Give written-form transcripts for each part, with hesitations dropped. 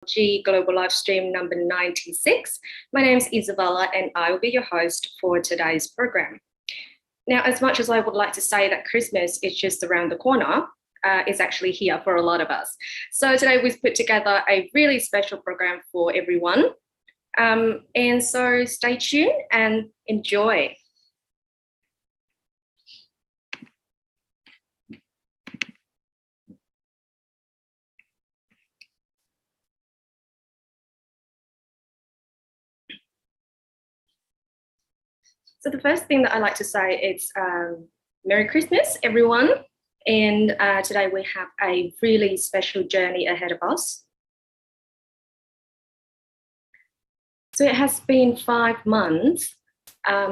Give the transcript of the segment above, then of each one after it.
NLG Global Livestream number 96. My name is Isabella and I will be your host for today's program. Now, as much as I would like to say that Christmas is just around the corner, it's actually here for a lot of us. So today we've put together a really special program for everyone. And so stay tuned and enjoy. So the first thing that I like to say is Merry Christmas, everyone. And today we have a really special journey ahead of us. So it has been 5 months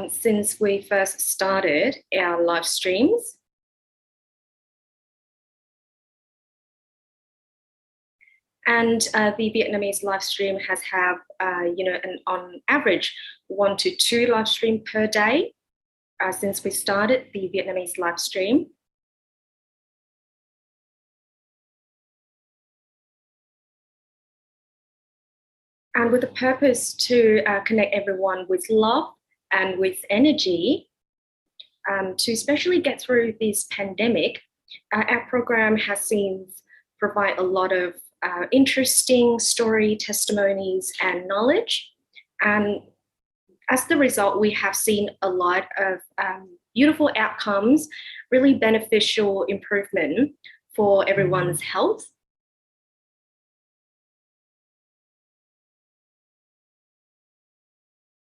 since we first started our live streams. And the Vietnamese live stream has had, on average, 1 to 2 live stream per day since we started the Vietnamese live stream. And with the purpose to connect everyone with love and with energy, to especially get through this pandemic, our program has seen provide a lot of interesting story, testimonies, and knowledge. And as the result, we have seen a lot of beautiful outcomes, really beneficial improvement for everyone's health.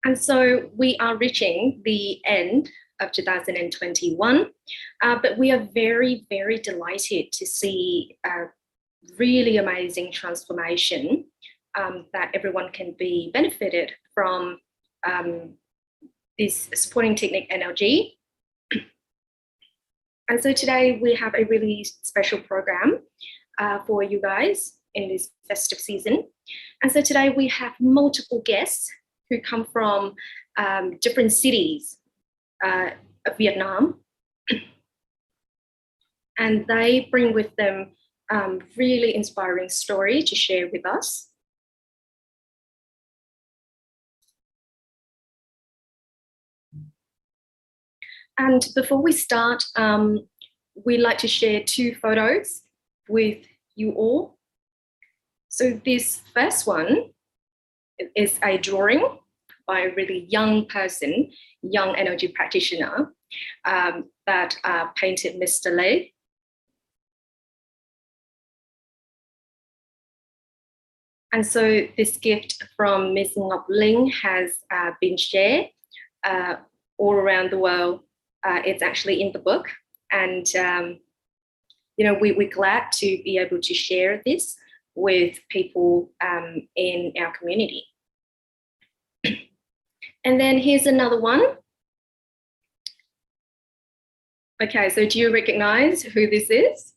And so we are reaching the end of 2021, but we are very, very delighted to see really amazing transformation that everyone can be benefited from this supporting technique NLG. And so today we have a really special program for you guys in this festive season. And so today we have multiple guests who come from different cities of Vietnam. And they bring with them really inspiring story to share with us. And before we start, we'd like to share 2 photos with you all. So this first one is a drawing by a really young person, young energy practitioner that painted Mr. Lei. And so this gift from Ms. Ngọc Linh has been shared all around the world. It's actually in the book. And, we're glad to be able to share this with people in our community. And then here's another one. Okay, so do you recognize who this is?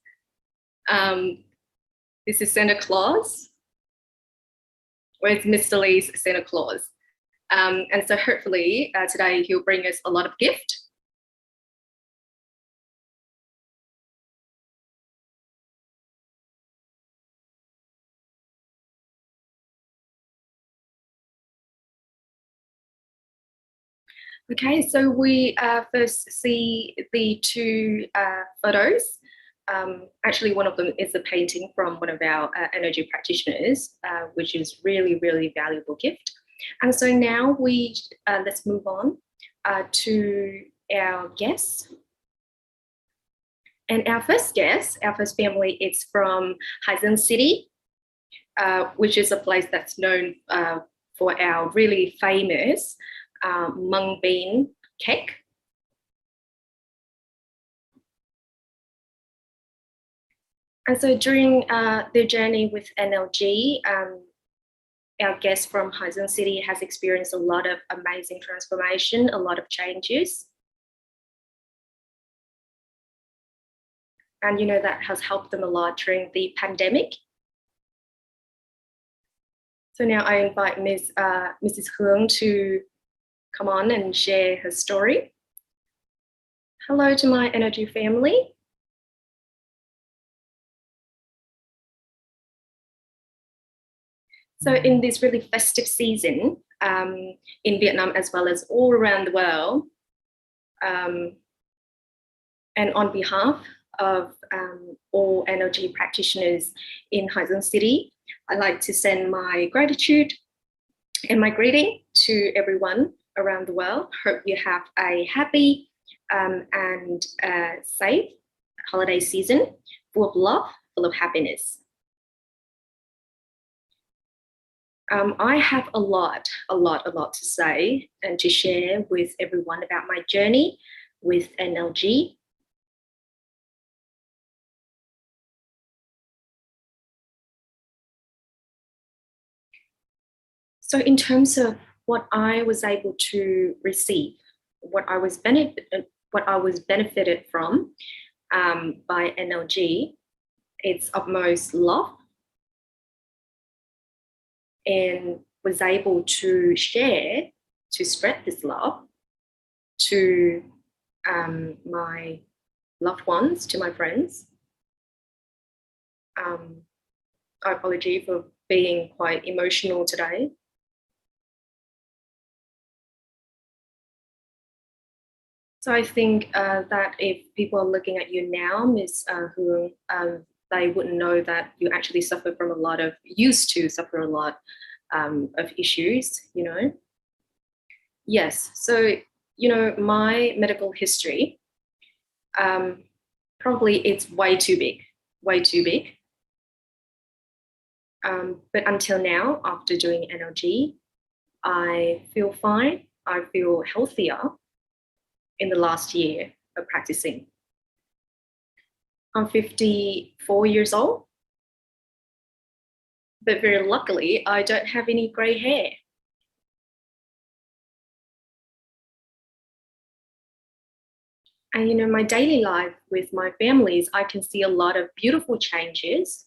This is Santa Claus. Where's Mr. Lee's Santa Claus? And so hopefully today he'll bring us a lot of gift. Okay, so we first see the 2 photos. Actually, one of them is a painting from one of our energy practitioners, which is really, really valuable gift. And so now let's move on to our guests. And our first guest, our first family, is from Hai Son City, which is a place that's known for our really famous mung bean cake. And so during their journey with NLG, our guest from Hai Son City has experienced a lot of amazing transformation, a lot of changes. And that has helped them a lot during the pandemic. So now I invite Mrs. Huong to come on and share her story. Hello to my energy family. So in this really festive season in Vietnam as well as all around the world, and on behalf of all NLG practitioners in Hai Dung City, I'd like to send my gratitude and my greeting to everyone around the world. Hope you have a happy and safe holiday season, full of love, full of happiness. I have a lot to say and to share with everyone about my journey with NLG. So in terms of what I was able to receive, what I was benefited from by NLG, it's utmost love, and was able to share, to spread this love to my loved ones, to my friends. I apologize for being quite emotional today. So I think that if people are looking at you now, Ms. Huong, they wouldn't know that you actually used to suffer a lot of issues, you know. Yes, so, you know, my medical history, probably it's way too big. But until now, after doing NLG, I feel fine. I feel healthier in the last year of practicing. I'm 54 years old, but very luckily, I don't have any gray hair. And, you know, my daily life with my families, I can see a lot of beautiful changes.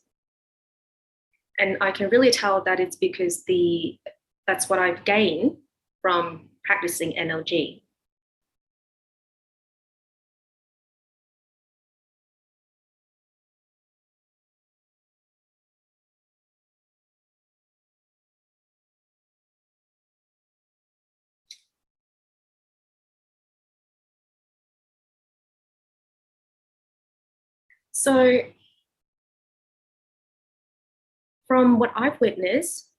And I can really tell that it's because that's what I've gained from practicing NLG. So from what I've witnessed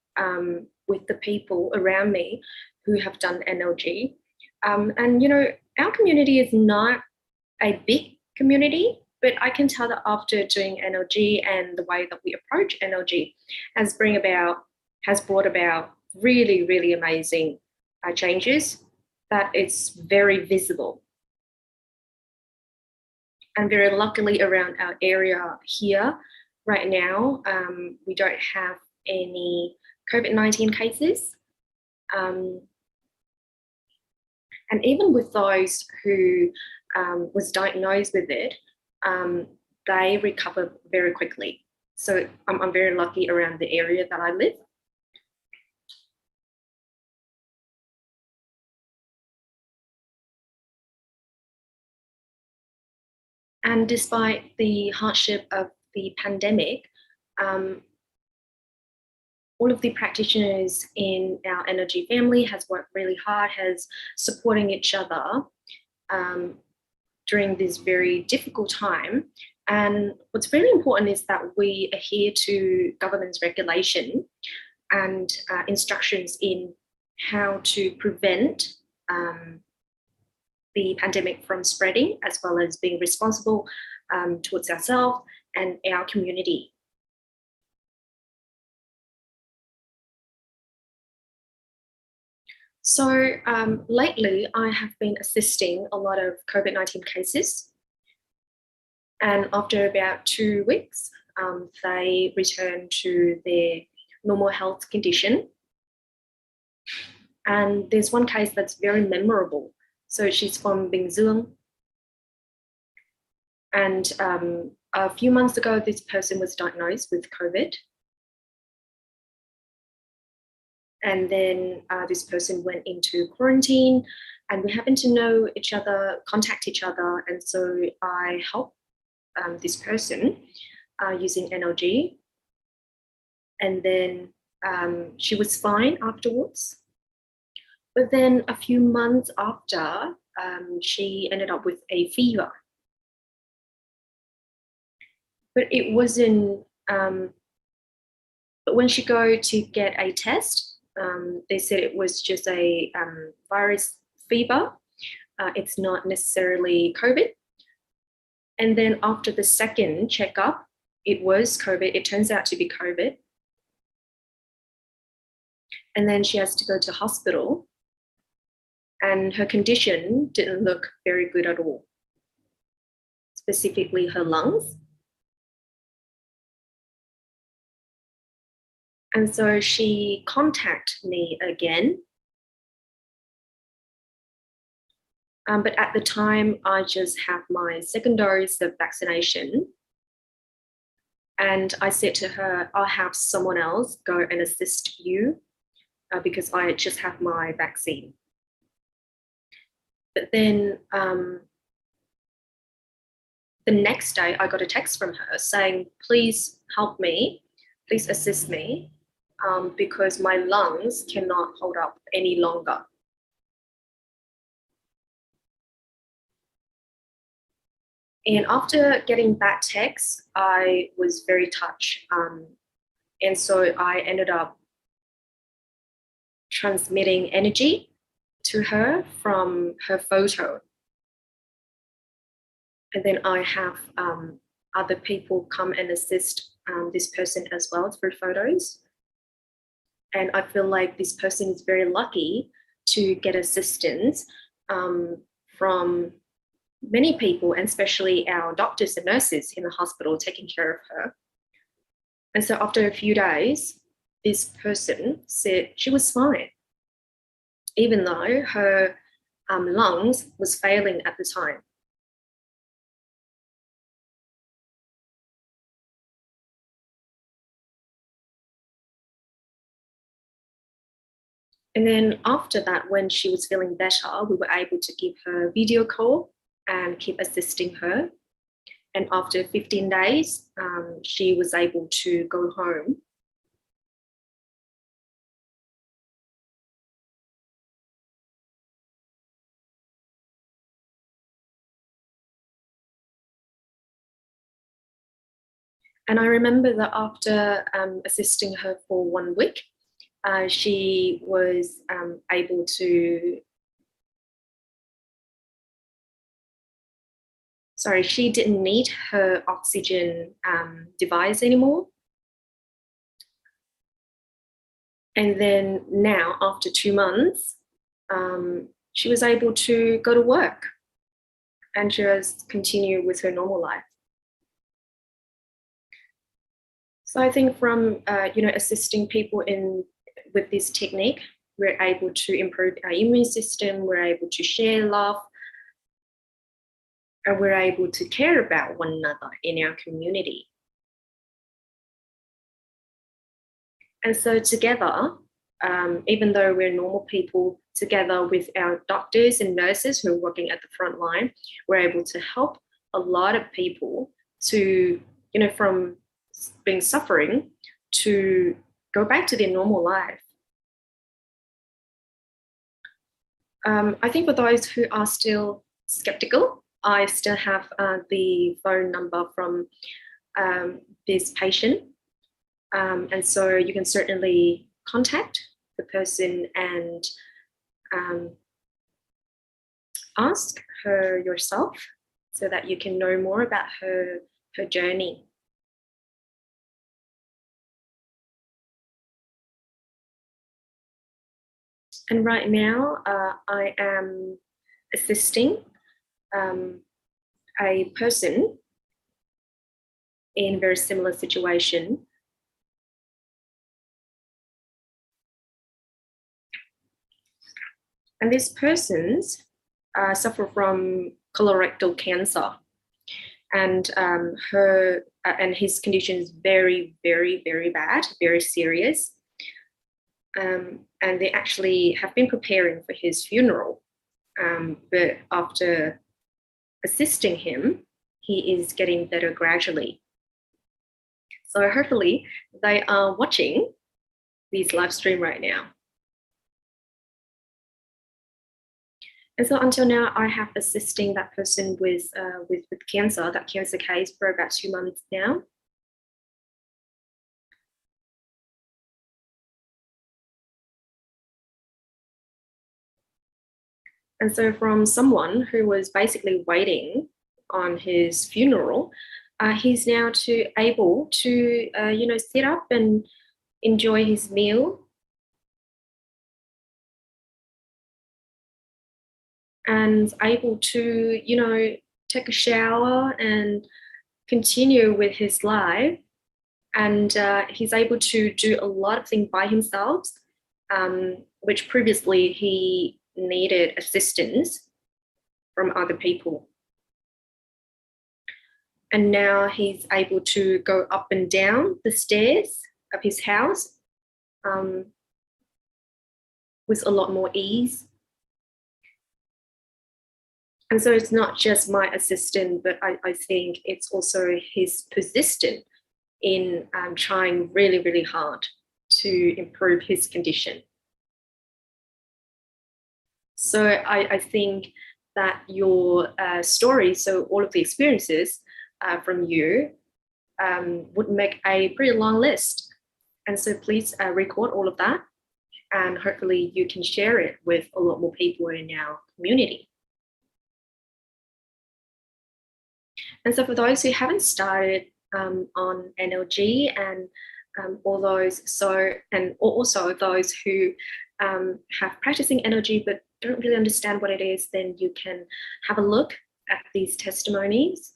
with the people around me who have done NLG, and you know, our community is not a big community, but I can tell that after doing NLG and the way that we approach NLG has brought about really, really amazing changes that it's very visible. And very luckily around our area here right now, we don't have any COVID-19 cases. And even with those who was diagnosed with it, they recover very quickly. So I'm very lucky around the area that I live. And despite the hardship of the pandemic, all of the practitioners in our NLG family has worked really hard, has supporting each other during this very difficult time. And what's really important is that we adhere to government's regulation and instructions in how to prevent the pandemic from spreading, as well as being responsible towards ourselves and our community. So lately, I have been assisting a lot of COVID-19 cases. And after about 2 weeks, they return to their normal health condition. And there's one case that's very memorable. So she's from Bình Dương. And a few months ago, this person was diagnosed with COVID. And then this person went into quarantine, and we happened to know each other, contact each other. And so I helped this person using NLG. And then She was fine afterwards. But then a few months after, she ended up with a fever. But it wasn't, but when she go to get a test, they said it was just a virus fever. It's not necessarily COVID. And then after the second checkup, it was COVID. It turns out to be COVID. And then she has to go to hospital. And her condition didn't look very good at all, specifically her lungs. And so she contacted me again. But at the time, I just have my second dose of vaccination. And I said to her, I'll have someone else go and assist you because I just have my vaccine. But then the next day, I got a text from her saying, please help me, please assist me, because my lungs cannot hold up any longer. And after getting that text, I was very touched. And so I ended up transmitting energy to her from her photo. And then I have other people come and assist this person as well through photos. And I feel like this person is very lucky to get assistance from many people, and especially our doctors and nurses in the hospital taking care of her. And so after a few days, this person said she was fine, even though her lungs was failing at the time. And then after that, when she was feeling better, we were able to give her a video call and keep assisting her. And after 15 days, she was able to go home. And I remember that after assisting her for 1 week, she was able to, she didn't need her oxygen device anymore. And then now, after 2 months, she was able to go to work and just continue with her normal life. So I think from assisting people with this technique, we're able to improve our immune system, we're able to share love, and we're able to care about one another in our community. And so together, even though we're normal people, together with our doctors and nurses who are working at the front line, we're able to help a lot of people to, from being suffering to go back to their normal life. I think for those who are still skeptical, I still have the phone number from this patient. And so you can certainly contact the person and ask her yourself so that you can know more about her journey. And right now, I am assisting a person in a very similar situation. And these persons suffer from colorectal cancer. And and his condition is very, very, very bad, very serious. And they actually have been preparing for his funeral. But after assisting him, he is getting better gradually. So hopefully they are watching this live stream right now. And so until now, I have assisting that person with cancer, that cancer case, for about 2 months now. And so from someone who was basically waiting on his funeral, he's now able to, sit up and enjoy his meal and able to, take a shower and continue with his life. And he's able to do a lot of things by himself, which previously he needed assistance from other people. And now he's able to go up and down the stairs of his house with a lot more ease. And so it's not just my assistant, but I think it's also his persistence in trying really, really hard to improve his condition. So I think that your story, so all of the experiences from you would make a pretty long list. And so please record all of that, and hopefully you can share it with a lot more people in our community. And so for those who haven't started on NLG and all those, and also those who have practicing NLG but don't really understand what it is, then you can have a look at these testimonies.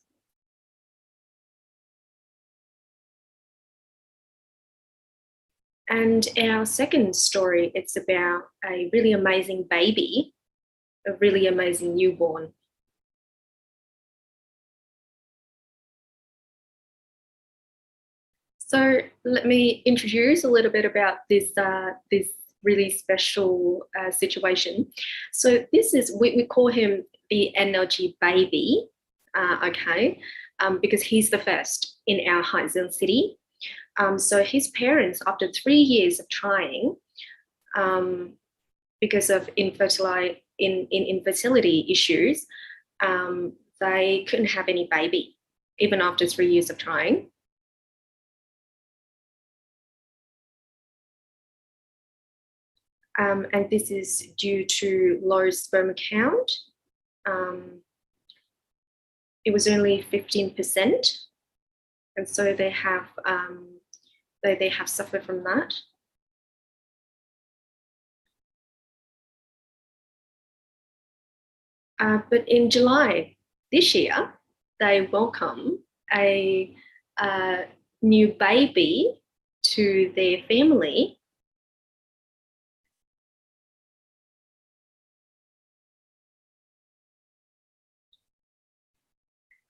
And our second story, it's about a really amazing baby, a really amazing newborn. So let me introduce a little bit about this really special situation. So this is, we call him the NLG baby, okay, because he's the first in our Haizen city. So his parents, after 3 years of trying, because of infertility issues, they couldn't have any baby, even after 3 years of trying. And this is due to low sperm count. It was only 15%, and so they have suffered from that. But in July this year, they welcome a new baby to their family.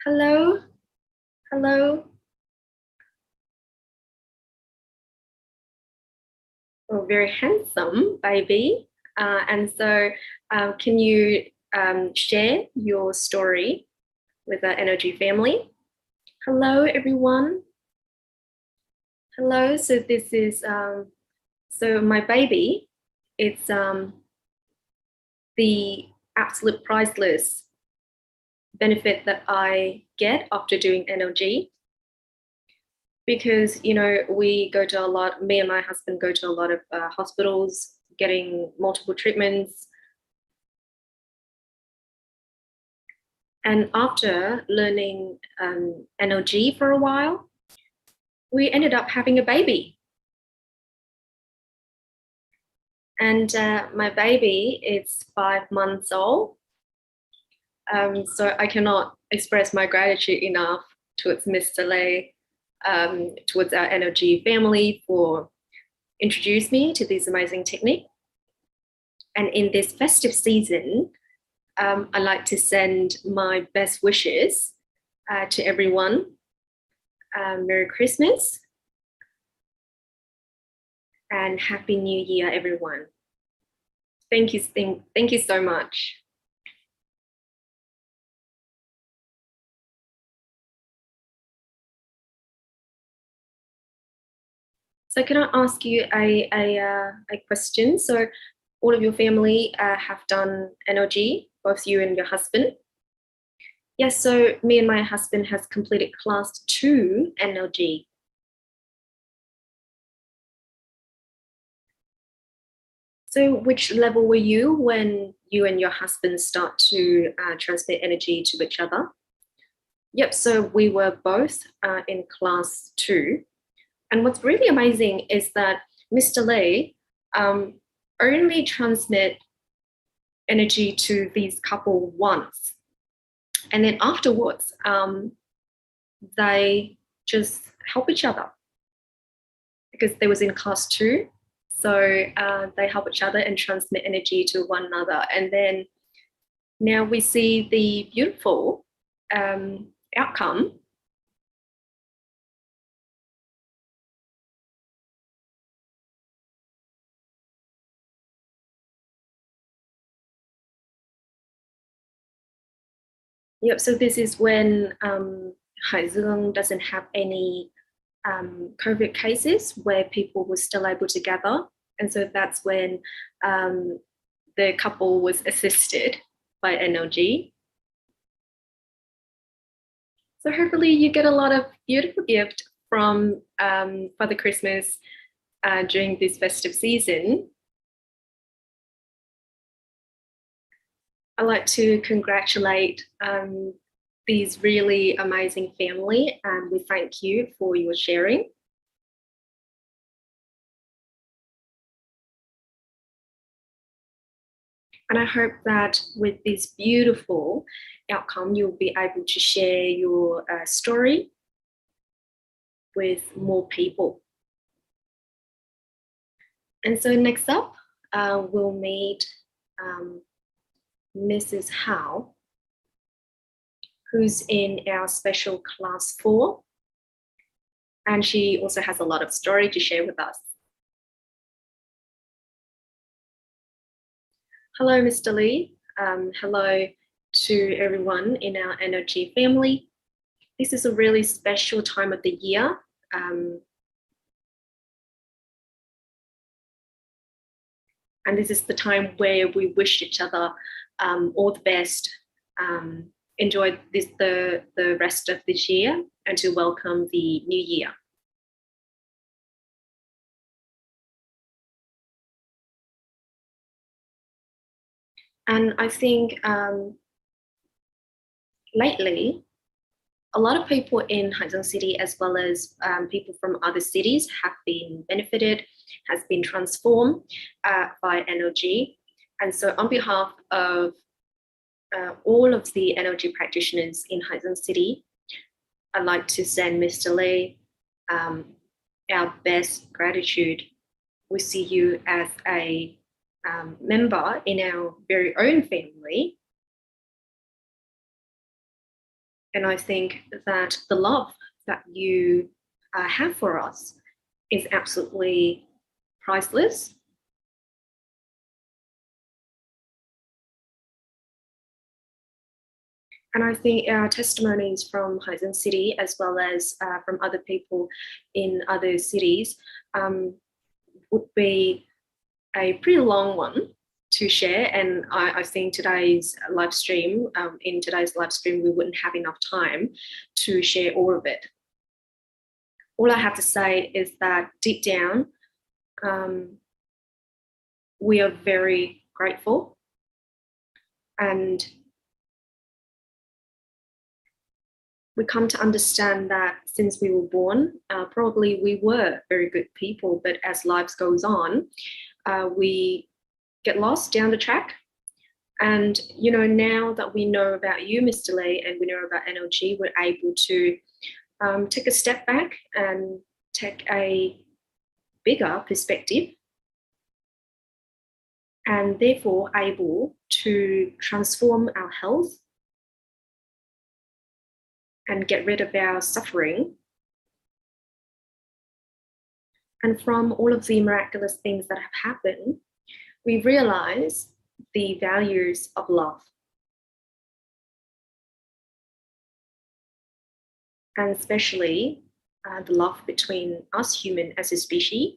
Hello, hello. Oh, very handsome baby. And so can you share your story with the NLG family? Hello, everyone. Hello, so this is, so my baby, it's the absolute priceless benefit that I get after doing NLG. Because, we go to me and my husband go to a lot of hospitals, getting multiple treatments. And after learning NLG for a while, we ended up having a baby. And my baby is 5 months old. So I cannot express my gratitude enough towards Mr. Lei, towards our NLG family for introducing me to this amazing technique. And in this festive season, I'd like to send my best wishes to everyone. Merry Christmas and Happy New Year, everyone. Thank you so much. So can I ask you a question? So all of your family have done NLG, both you and your husband? Yes, so me and my husband has completed class 2 NLG. So which level were you when you and your husband start to transmit energy to each other? Yep, so we were both in class 2. And what's really amazing is that Mr. Lee only transmit energy to these couple once. And then afterwards, they just help each other because they was in class 2. So they help each other and transmit energy to one another. And then now we see the beautiful outcome. Yep, so this is when Haizong doesn't have any COVID cases where people were still able to gather. And so that's when the couple was assisted by NLG. So hopefully you get a lot of beautiful gift from Father Christmas during this festive season. I'd like to congratulate these really amazing family, and we thank you for your sharing. And I hope that with this beautiful outcome, you'll be able to share your story with more people. And so next up, we'll meet Mrs. Howe, who's in our special class 4. And she also has a lot of story to share with us. Hello, Mr. Lee. Hello to everyone in our NLG family. This is a really special time of the year. And this is the time where we wish each other all the best. Enjoy the rest of this year and to welcome the new year. And I think lately, a lot of people in Haizong City, as well as people from other cities, have been benefited, has been transformed by NLG. And so on behalf of all of the NLG practitioners in Haizong City, I'd like to send Mr. Lee our best gratitude. We see you as a member in our very own family. And I think that the love that you have for us is absolutely priceless. And I think our testimonies from Haizong City, as well as from other people in other cities, would be a pretty long one to share. And I think today's live stream, we wouldn't have enough time to share all of it. All I have to say is that deep down, we are very grateful, and we come to understand that since we were born, probably we were very good people, but as lives goes on, we get lost down the track. And, you know, now that we know about you, Mr. Lee, and we know about NLG, we're able to take a step back and take a bigger perspective, and therefore able to transform our health and get rid of our suffering. And from all of the miraculous things that have happened, we realize the values of love. And especially the love between us human as a species.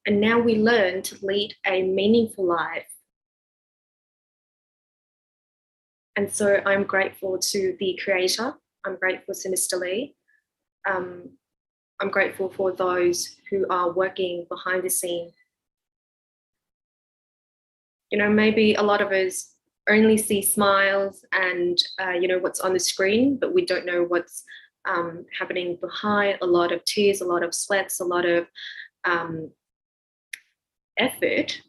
And now we learn to lead a meaningful life. And so I'm grateful to the creator. I'm grateful to Mr. Lee. I'm grateful for those who are working behind the scene. You know, maybe a lot of us only see smiles and, you know, what's on the screen, but we don't know what's happening behind. A lot of tears, a lot of sweats, a lot of effort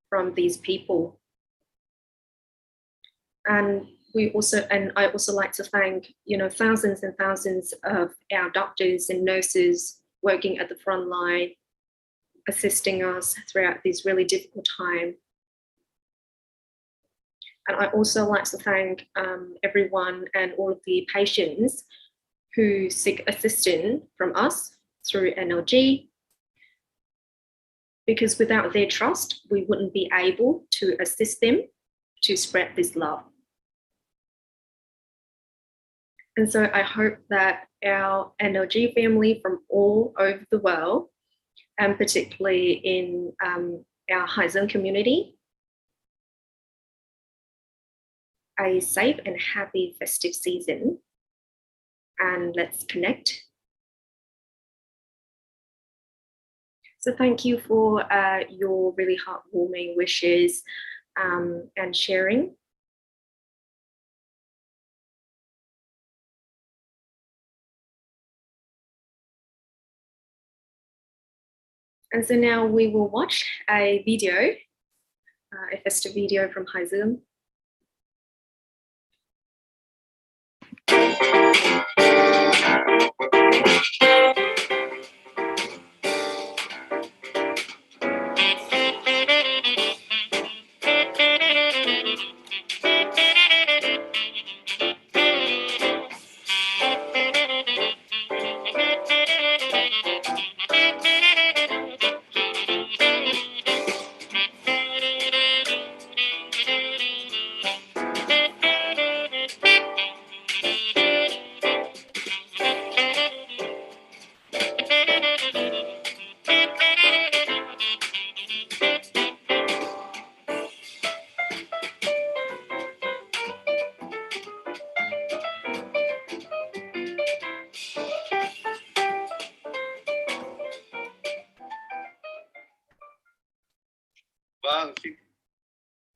from these people. And I also like to thank, you know, thousands and thousands of our doctors and nurses working at the front line, assisting us throughout this really difficult time. And I also like to thank everyone and all of the patients who seek assistance from us through NLG, because without their trust, we wouldn't be able to assist them to spread this love. And so I hope that our NLG family from all over the world, and particularly in our Haizhen community, a safe and happy festive season, and let's connect. So thank you for your really heartwarming wishes and sharing. And so now we will watch a video, a festive video from Haizhen.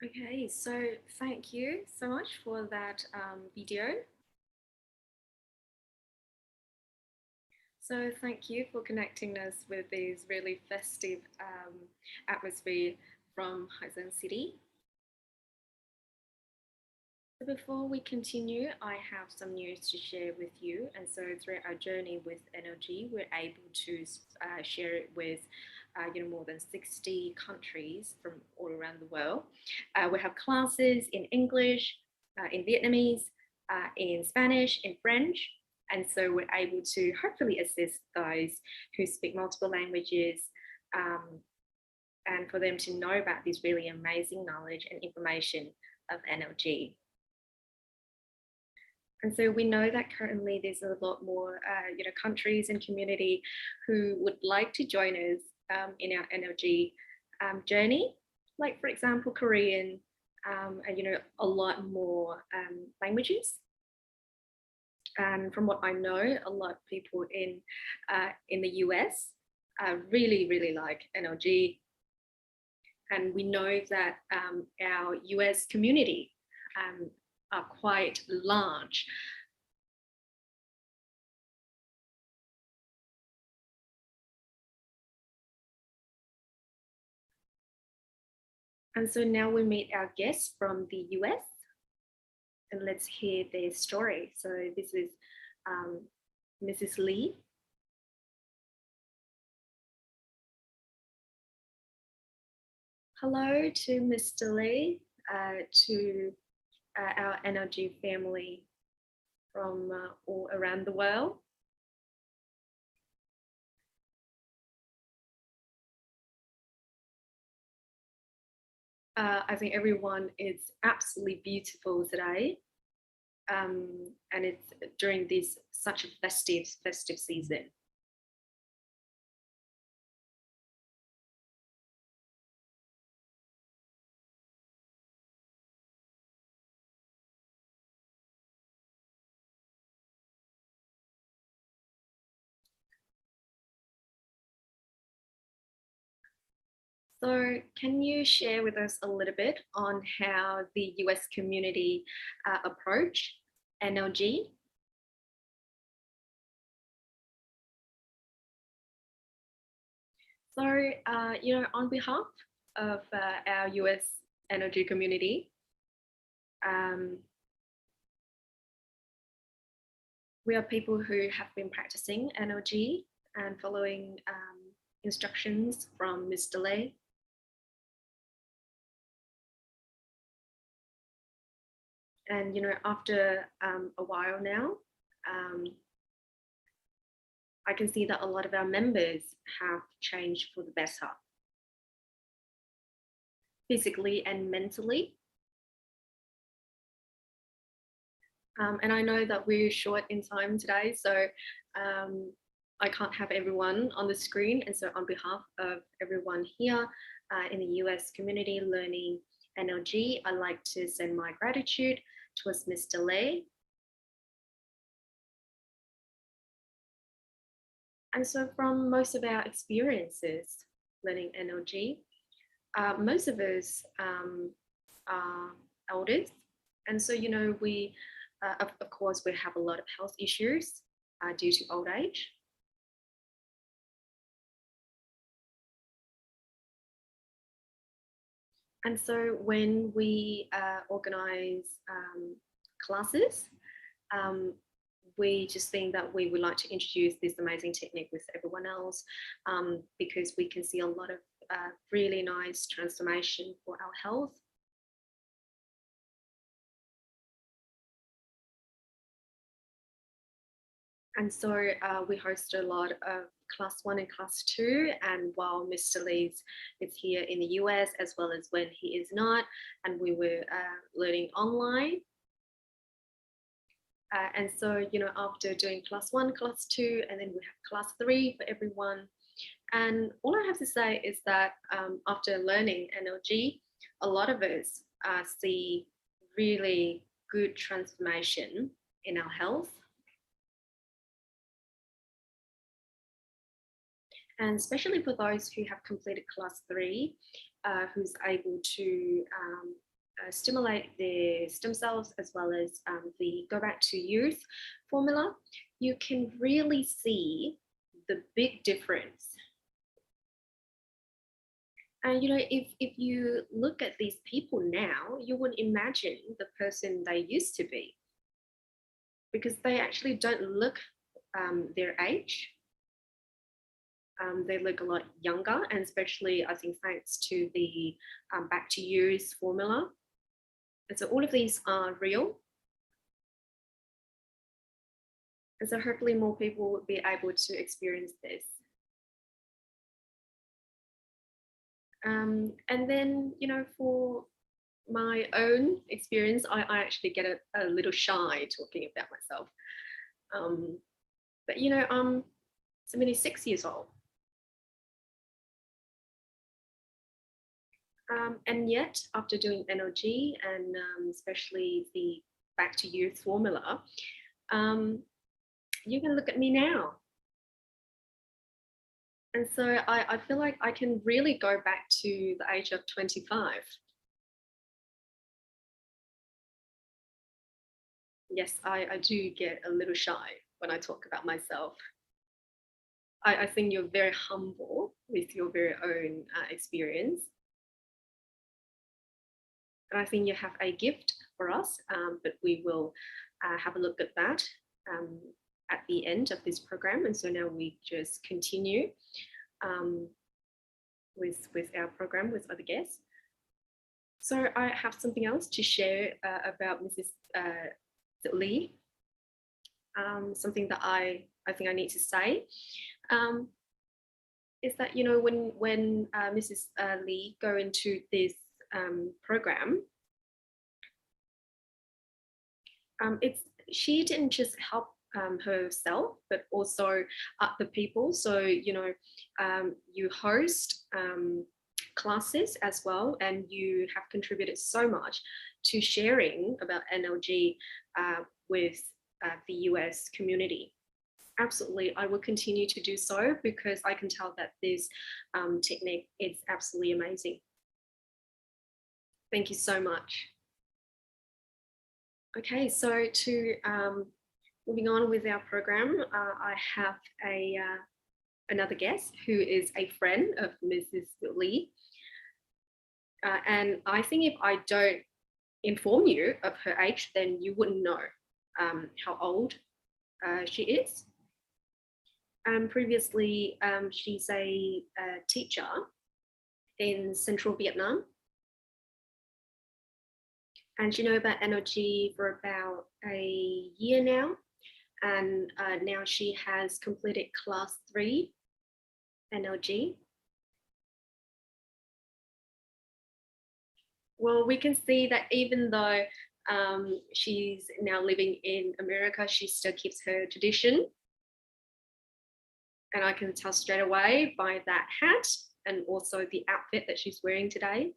Okay, so thank you so much for that video. So thank you for connecting us with this really festive atmosphere from Haizhen City. So before we continue, I have some news to share with you. And so throughout our journey with NLG, we're able to share it with you know, more than 60 countries from all around the world. We have classes in English, in Vietnamese, in Spanish, in French. And so we're able to hopefully assist those who speak multiple languages and for them to know about this really amazing knowledge and information of NLG. And so we know that currently there's a lot more you know, countries and community who would like to join us in our NLG journey, like for example, Korean, and you know, a lot more languages. And from what I know, a lot of people in the US really like NLG. And we know that our US community are quite large. And so now we meet our guests from the US and let's hear their story. So this is Mrs. Lee. Hello to Mr. Lee, to our NLG family from all around the world. I think everyone is absolutely beautiful today, and it's during this such a festive season. So, can you share with us a little bit on how the US community approach NLG? So, on behalf of our US energy community, um, we are people who have been practicing NLG and following instructions from Mr. Lay. And, after a while now, I can see that a lot of our members have changed for the better, physically and mentally. And I know that we're short in time today, so I can't have everyone on the screen. And so on behalf of everyone here in the US community learning NLG, I'd like to send my gratitude towards Mr. Lay. And so from most of our experiences learning NLG, most of us are elders. And so, we, of course, we have a lot of health issues due to old age. And so when we organize classes, we just think that we would like to introduce this amazing technique with everyone else because we can see a lot of really nice transformation for our health. And so we host a lot of class 1 and class 2, and while Mr. Lee's is here in the US as well as when he is not, and we were learning online. And so, after doing class 1, class 2, and then we have class 3 for everyone. And all I have to say is that after learning NLG, a lot of us see really good transformation in our health. And especially for those who have completed class 3, who's able to stimulate their stem cells as well as the go back to youth formula, you can really see the big difference. And if you look at these people now, you wouldn't imagine the person they used to be, because they actually don't look their age. They look a lot younger, and especially I think thanks to the back to youth formula. And so all of these are real. And so hopefully more people will be able to experience this. And then, for my own experience, I actually get a little shy talking about myself. But, I'm 76 years old. And yet, after doing NLG and especially the back to youth formula, you can look at me now. And so I feel like I can really go back to the age of 25. Yes, I do get a little shy when I talk about myself. I think you're very humble with your very own experience. And I think you have a gift for us, but we will have a look at that at the end of this program. And so now we just continue with our program with other guests. So I have something else to share about Mrs. Lee. Something that I think I need to say is that when Mrs. Lee go into this program, she didn't just help herself, but also other people. So, you host classes as well, and you have contributed so much to sharing about NLG with the US community. Absolutely, I will continue to do so because I can tell that this technique is absolutely amazing. Thank you so much. Okay, so to moving on with our program, I have another guest who is a friend of Mrs. Lee. And I think if I don't inform you of her age, then you wouldn't know how old she is. Previously, she's a teacher in central Vietnam. And she knows about NLG for about a year now. And now she has completed class 3 NLG. Well, we can see that even though she's now living in America, she still keeps her tradition. And I can tell straight away by that hat and also the outfit that she's wearing today.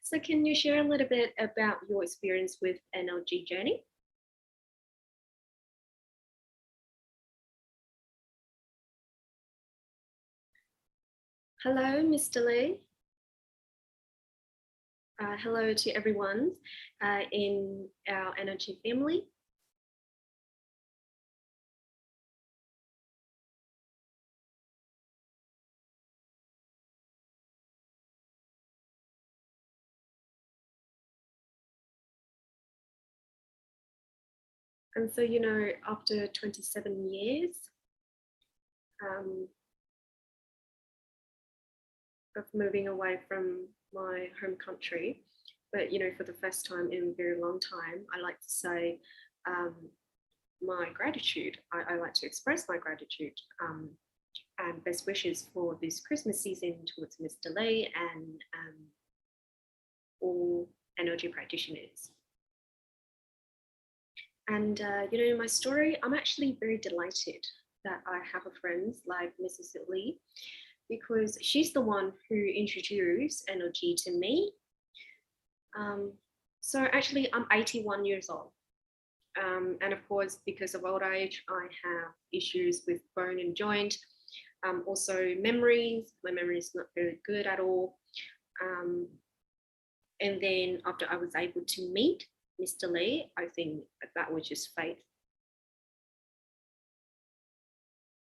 So can you share a little bit about your experience with NLG journey? Hello, Mr. Lee. Hello to everyone in our NLG family. And so, after 27 years of moving away from my home country, but, for the first time in a very long time, I like to say my gratitude. I like to express my gratitude and best wishes for this Christmas season towards Mr. Lee and all NLG practitioners. And, my story, I'm actually very delighted that I have a friend like Mrs. Lee, because she's the one who introduced NLG to me. So actually, I'm 81 years old. And of course, because of old age, I have issues with bone and joint. Also memories, my memory is not very good at all. And then after I was able to meet Mr. Lee, I think that was just fate.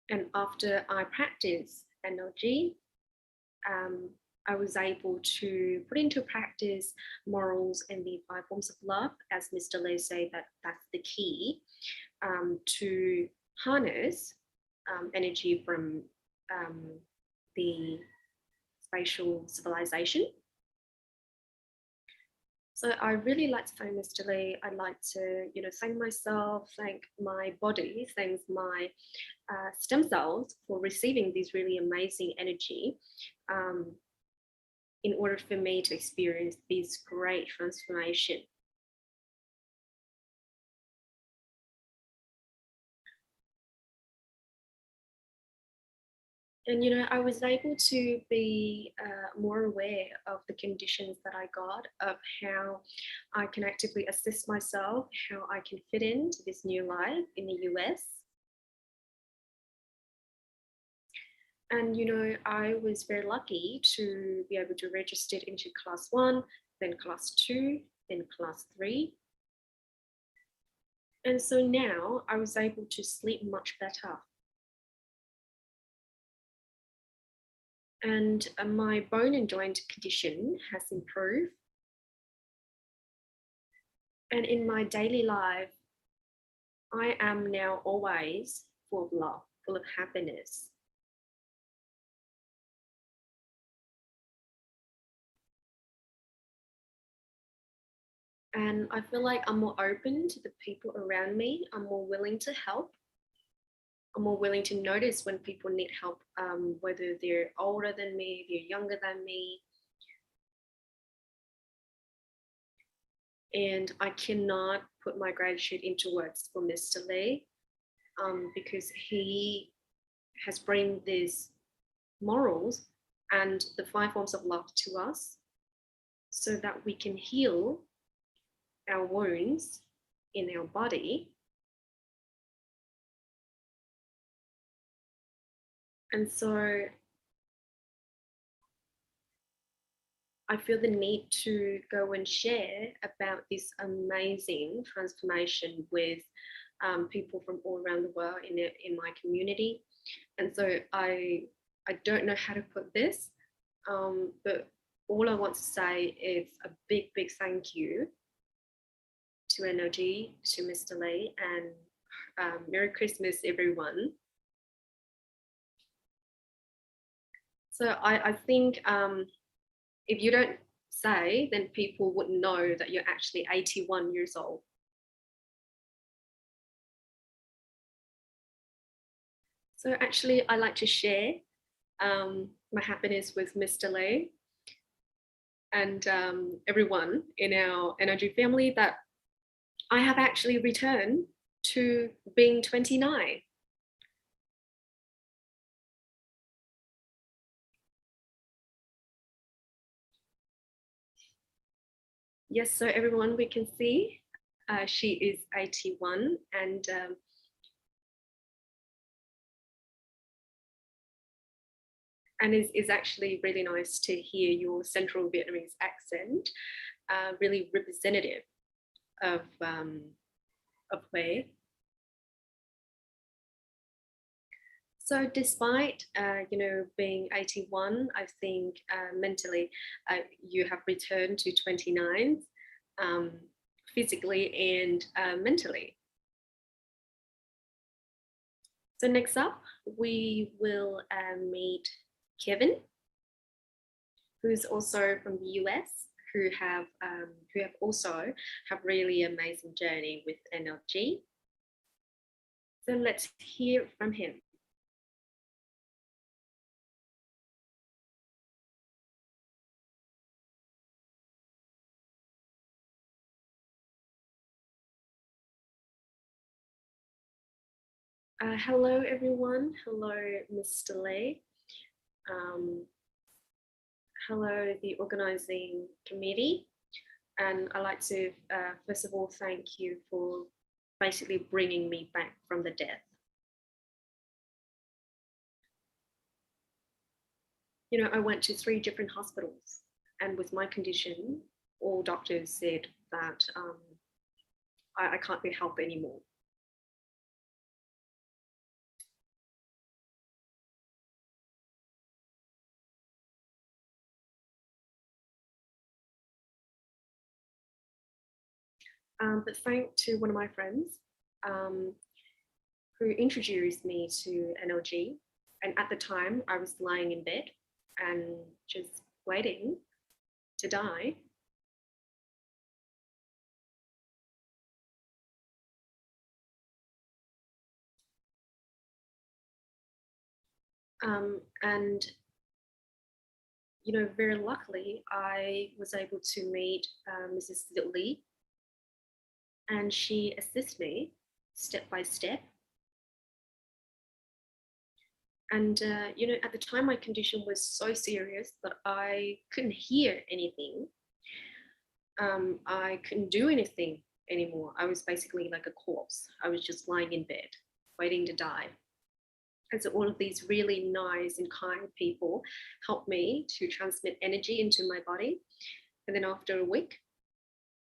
And after I practiced NLG, I was able to put into practice morals and the 5 forms of love, as Mr. Lee said, that's the key to harness energy from the spatial civilization. So I really like to thank Mr. Lee. I'd like to, thank myself, thank my body, thank my stem cells for receiving this really amazing energy in order for me to experience this great transformation. And, I was able to be more aware of the conditions that I got, of how I can actively assist myself, how I can fit into this new life in the US. And, I was very lucky to be able to register into class 1, then class 2, then class 3. And so now I was able to sleep much better. And my bone and joint condition has improved. And in my daily life, I am now always full of love, full of happiness. And I feel like I'm more open to the people around me. I'm more willing to help. I'm more willing to notice when people need help, whether they're older than me, they're younger than me. And I cannot put my gratitude into words for Mr. Lee, because he has bring these morals and the 5 forms of love to us so that we can heal our wounds in our body. And so I feel the need to go and share about this amazing transformation with people from all around the world in my community. And so I don't know how to put this, but all I want to say is a big, big thank you to NLG, to Mr. Lee, and Merry Christmas, everyone. So I think if you don't say, then people wouldn't know that you're actually 81 years old. So actually, I like to share my happiness with Mr. Lee and everyone in our NLG family that I have actually returned to being 29. Yes, so everyone, we can see she is 81, and is actually really nice to hear your Central Vietnamese accent, really representative of Huế. So despite being 81, I think mentally you have returned to 29, physically and mentally. So next up, we will meet Kevin, who's also from the US, who have also have really amazing journey with NLG. So let's hear from him. Hello, everyone. Hello, Mr. Lee. Hello, the organizing committee. And I'd like to, first of all, thank you for basically bringing me back from the death. You know, I went to 3 different hospitals, and with my condition, all doctors said that I can't be helped anymore. But thanks to one of my friends who introduced me to NLG. And at the time, I was lying in bed and just waiting to die. And you know, very luckily, I was able to meet Mrs. Lee, and she assisted me step by step. And you know, at the time, my condition was so serious that I couldn't hear anything. I couldn't do anything anymore. I was basically like a corpse. I was just lying in bed, waiting to die. And so all of these really nice and kind people helped me to transmit energy into my body. And then after a week,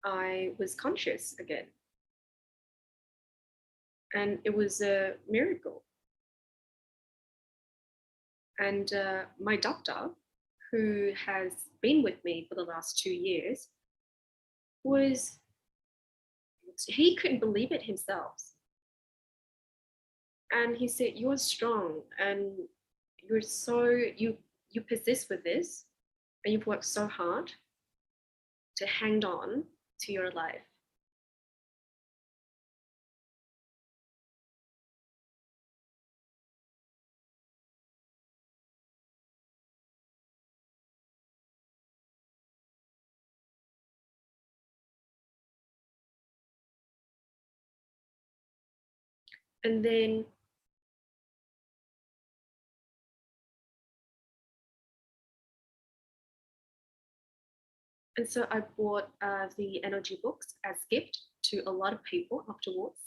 I was conscious again. And it was a miracle. And my doctor, who has been with me for the last 2 years, he couldn't believe it himself. And he said, "You're strong, and you persist with this, and you've worked so hard to hang on to your life." And then and so I bought the NLG books as gift to a lot of people afterwards.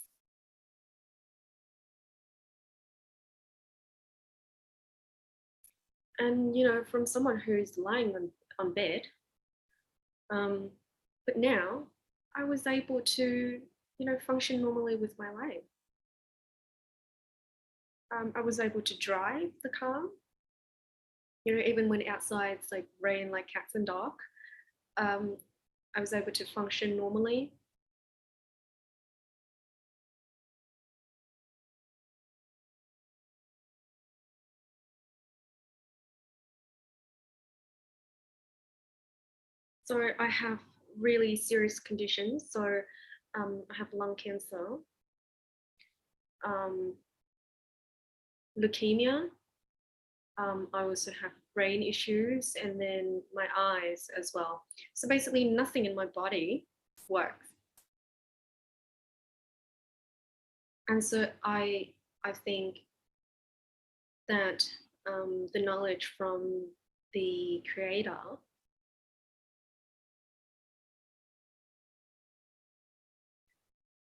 And from someone who's lying on bed, but now I was able to function normally with my life. I was able to drive the car, even when outside it's like rain like cats and dog. I was able to function normally. So I have really serious conditions. So I have lung cancer, leukemia. I also have brain issues, and then my eyes as well. So basically nothing in my body works. And so I think that the knowledge from the creator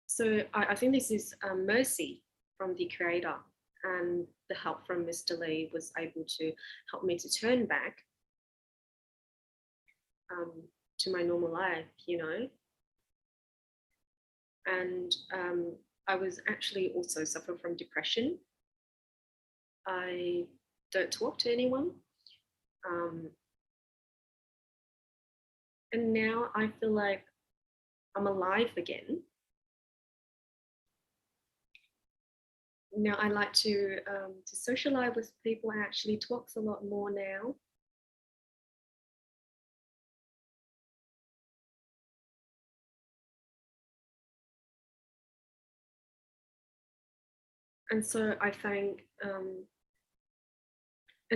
so I think this is a mercy from the creator, and the help from Mr. Lee was able to help me to turn back to my normal life, and I was actually also suffer from depression. I don't talk to anyone. And now I feel like I'm alive again. Now I like to socialize with people and actually talks a lot more now. And so I thank, and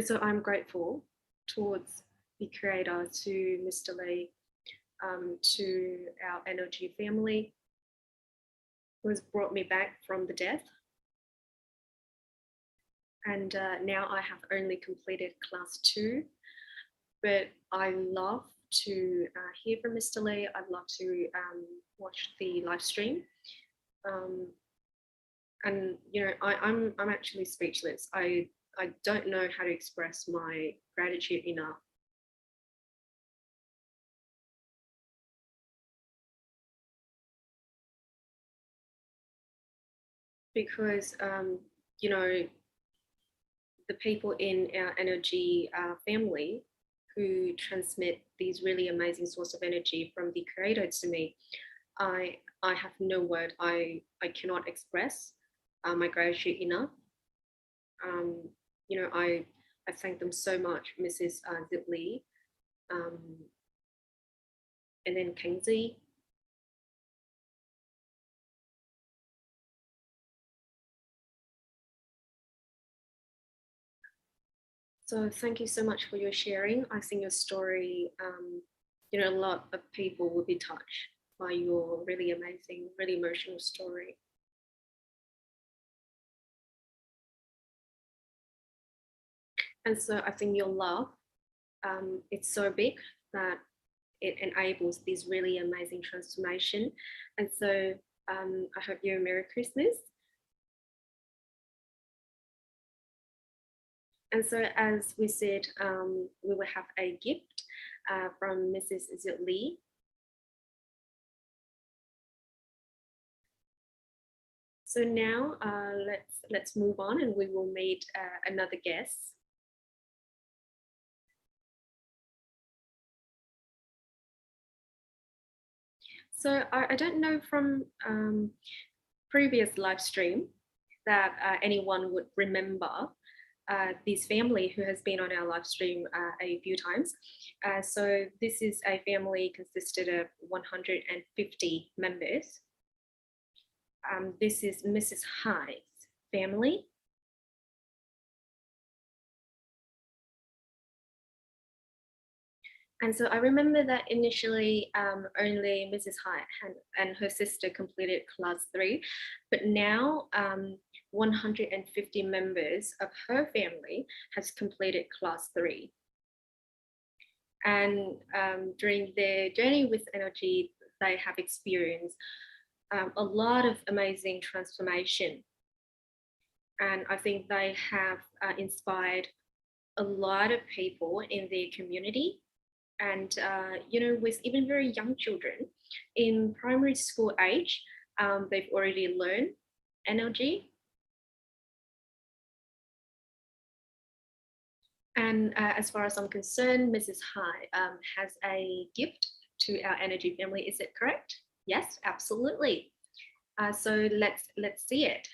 so I'm grateful towards the creator, to Mr. Lee, to our NLG family, who has brought me back from the death. And now I have only completed class 2, but I love to hear from Mr. Lee. I'd love to watch the live stream. And I'm actually speechless. I don't know how to express my gratitude enough. Because the people in our energy family who transmit these really amazing source of energy from the creator to me, I have no word. I cannot express my gratitude enough. I thank them so much, Mrs. Zip Lee, and then Kingsley. So thank you so much for your sharing. I think your story, a lot of people will be touched by your really amazing, really emotional story. And so I think your love, it's so big that it enables this really amazing transformation. And so I hope you a Merry Christmas. And so, as we said, we will have a gift from Mrs. Zit Lee. So now let's move on, and we will meet another guest. So I don't know from previous live stream that anyone would remember this family who has been on our live stream a few times. So this is a family consisted of 150 members. This is Mrs. Hyde's family. And so I remember that initially only Mrs. Hyde and her sister completed class 3, but now 150 members of her family has completed class 3. And during their journey with NLG, they have experienced a lot of amazing transformation. And I think they have inspired a lot of people in their community. And, with even very young children in primary school age, they've already learned NLG. And as far as I'm concerned, Mrs. Hai has a gift to our NLG family. Is it correct? Yes, absolutely. So let's see it.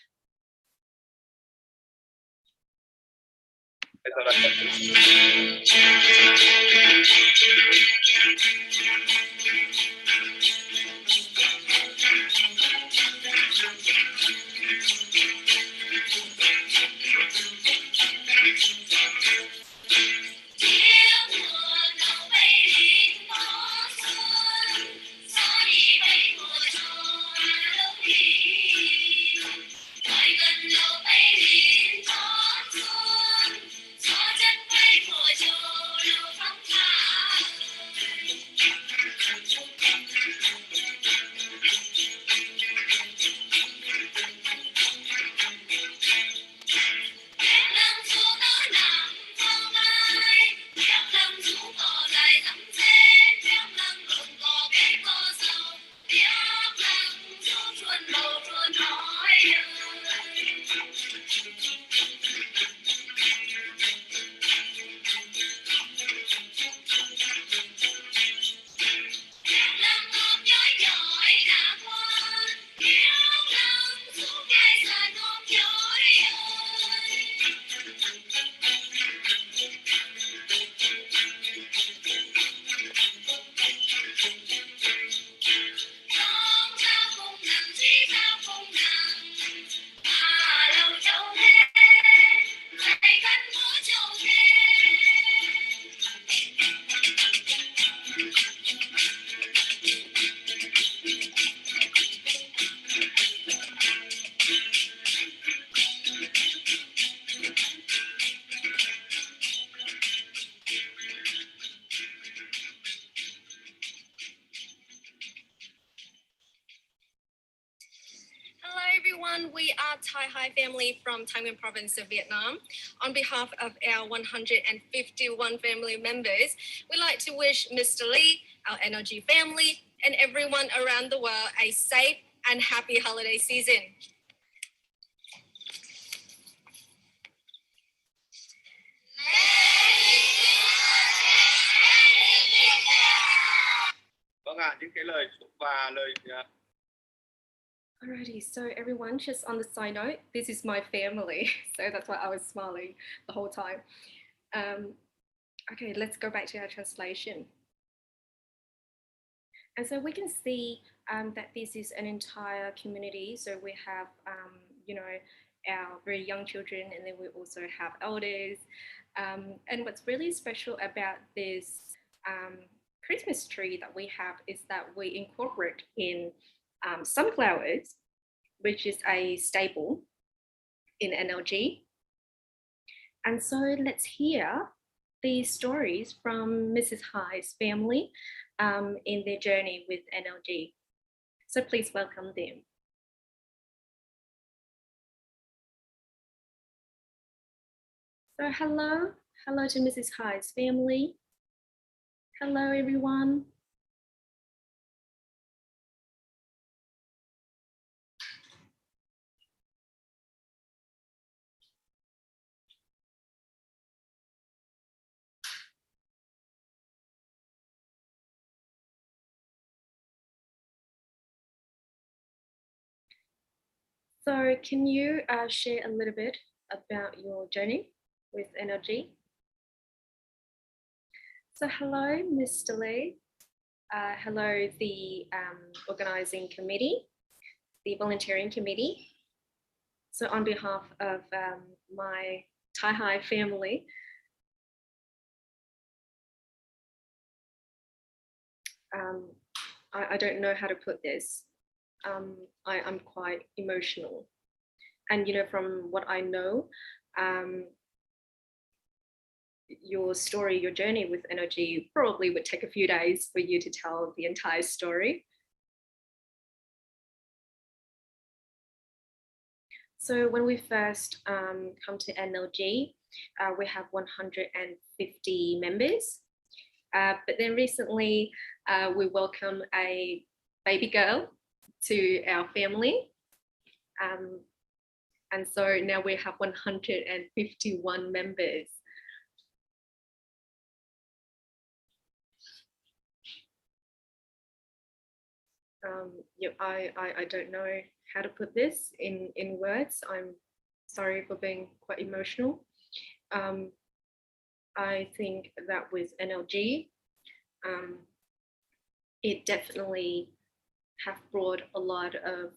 We are Thai Hai family from Thanh Nguyen province of Vietnam. On behalf of our 151 family members, we'd like to wish Mr. Lee, our NLG family, and everyone around the world a safe and happy holiday season. Vâng ạ, những cái lời chúc và lời Alrighty, so everyone, just on the side note, this is my family, so that's why I was smiling the whole time. Okay, let's go back to our translation. And so we can see that this is an entire community. So we have, our very young children, and then we also have elders. And what's really special about this Christmas tree that we have is that we incorporate in sunflowers, which is a staple in NLG. And so let's hear the stories from Mrs. Hai's family in their journey with NLG. So please welcome them. So hello to Mrs. Hai's family. Hello, everyone. So can you share a little bit about your journey with NLG? So hello, Mr. Lee. Hello, the organizing committee, the volunteering committee. So on behalf of my Thai Hai family, I don't know how to put this. I'm quite emotional. And from what I know, your story, your journey with NLG probably would take a few days for you to tell the entire story. So when we first come to NLG, we have 150 members. But then recently, we welcome a baby girl to our family. And so now we have 151 members. I don't know how to put this in words. I'm sorry for being quite emotional. I think that with NLG, it definitely have brought a lot of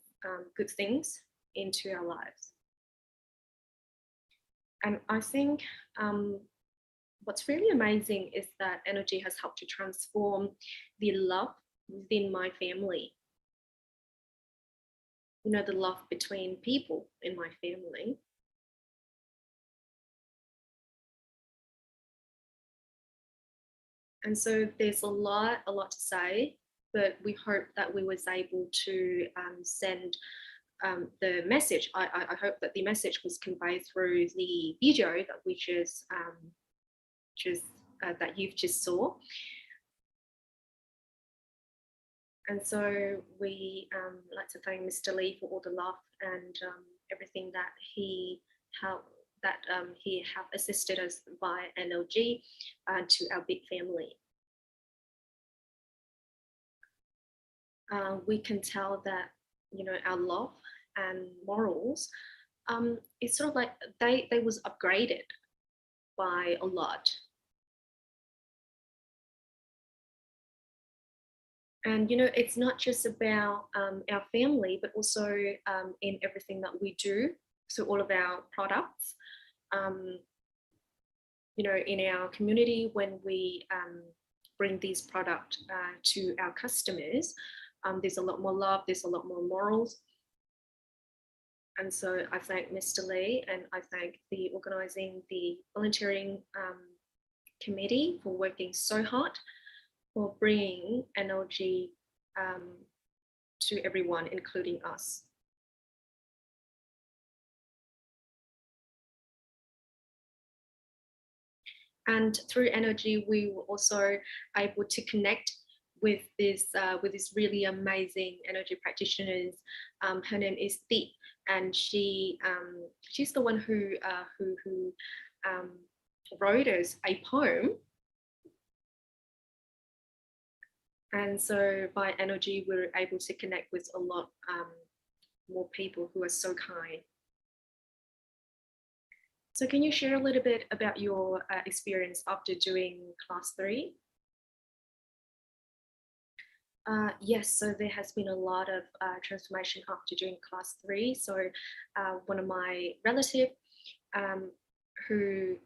good things into our lives. And I think what's really amazing is that NLG has helped to transform the love within my family. The love between people in my family. And so there's a lot to say, but we hope that we was able to send the message. I hope that the message was conveyed through the video that we that you've just saw. And so we like to thank Mr. Lee for all the love and everything that he have assisted us via NLG to our big family. We can tell that our love and morals, it's sort of like they was upgraded by a lot. And it's not just about our family, but also in everything that we do. So all of our products, in our community, when we bring these products to our customers, there's a lot more love, there's a lot more morals. And so I thank Mr. Lee, and I thank the organising, the volunteering committee for working so hard for bringing NLG to everyone, including us. And through NLG, we were also able to connect with this really amazing NLG practitioners. Her name is Thi, and she's the one who wrote us a poem. And so by NLG, we were able to connect with a lot more people who are so kind. So can you share a little bit about your experience after doing class 3? Yes, so there has been a lot of transformation after doing class 3. So one of my relatives who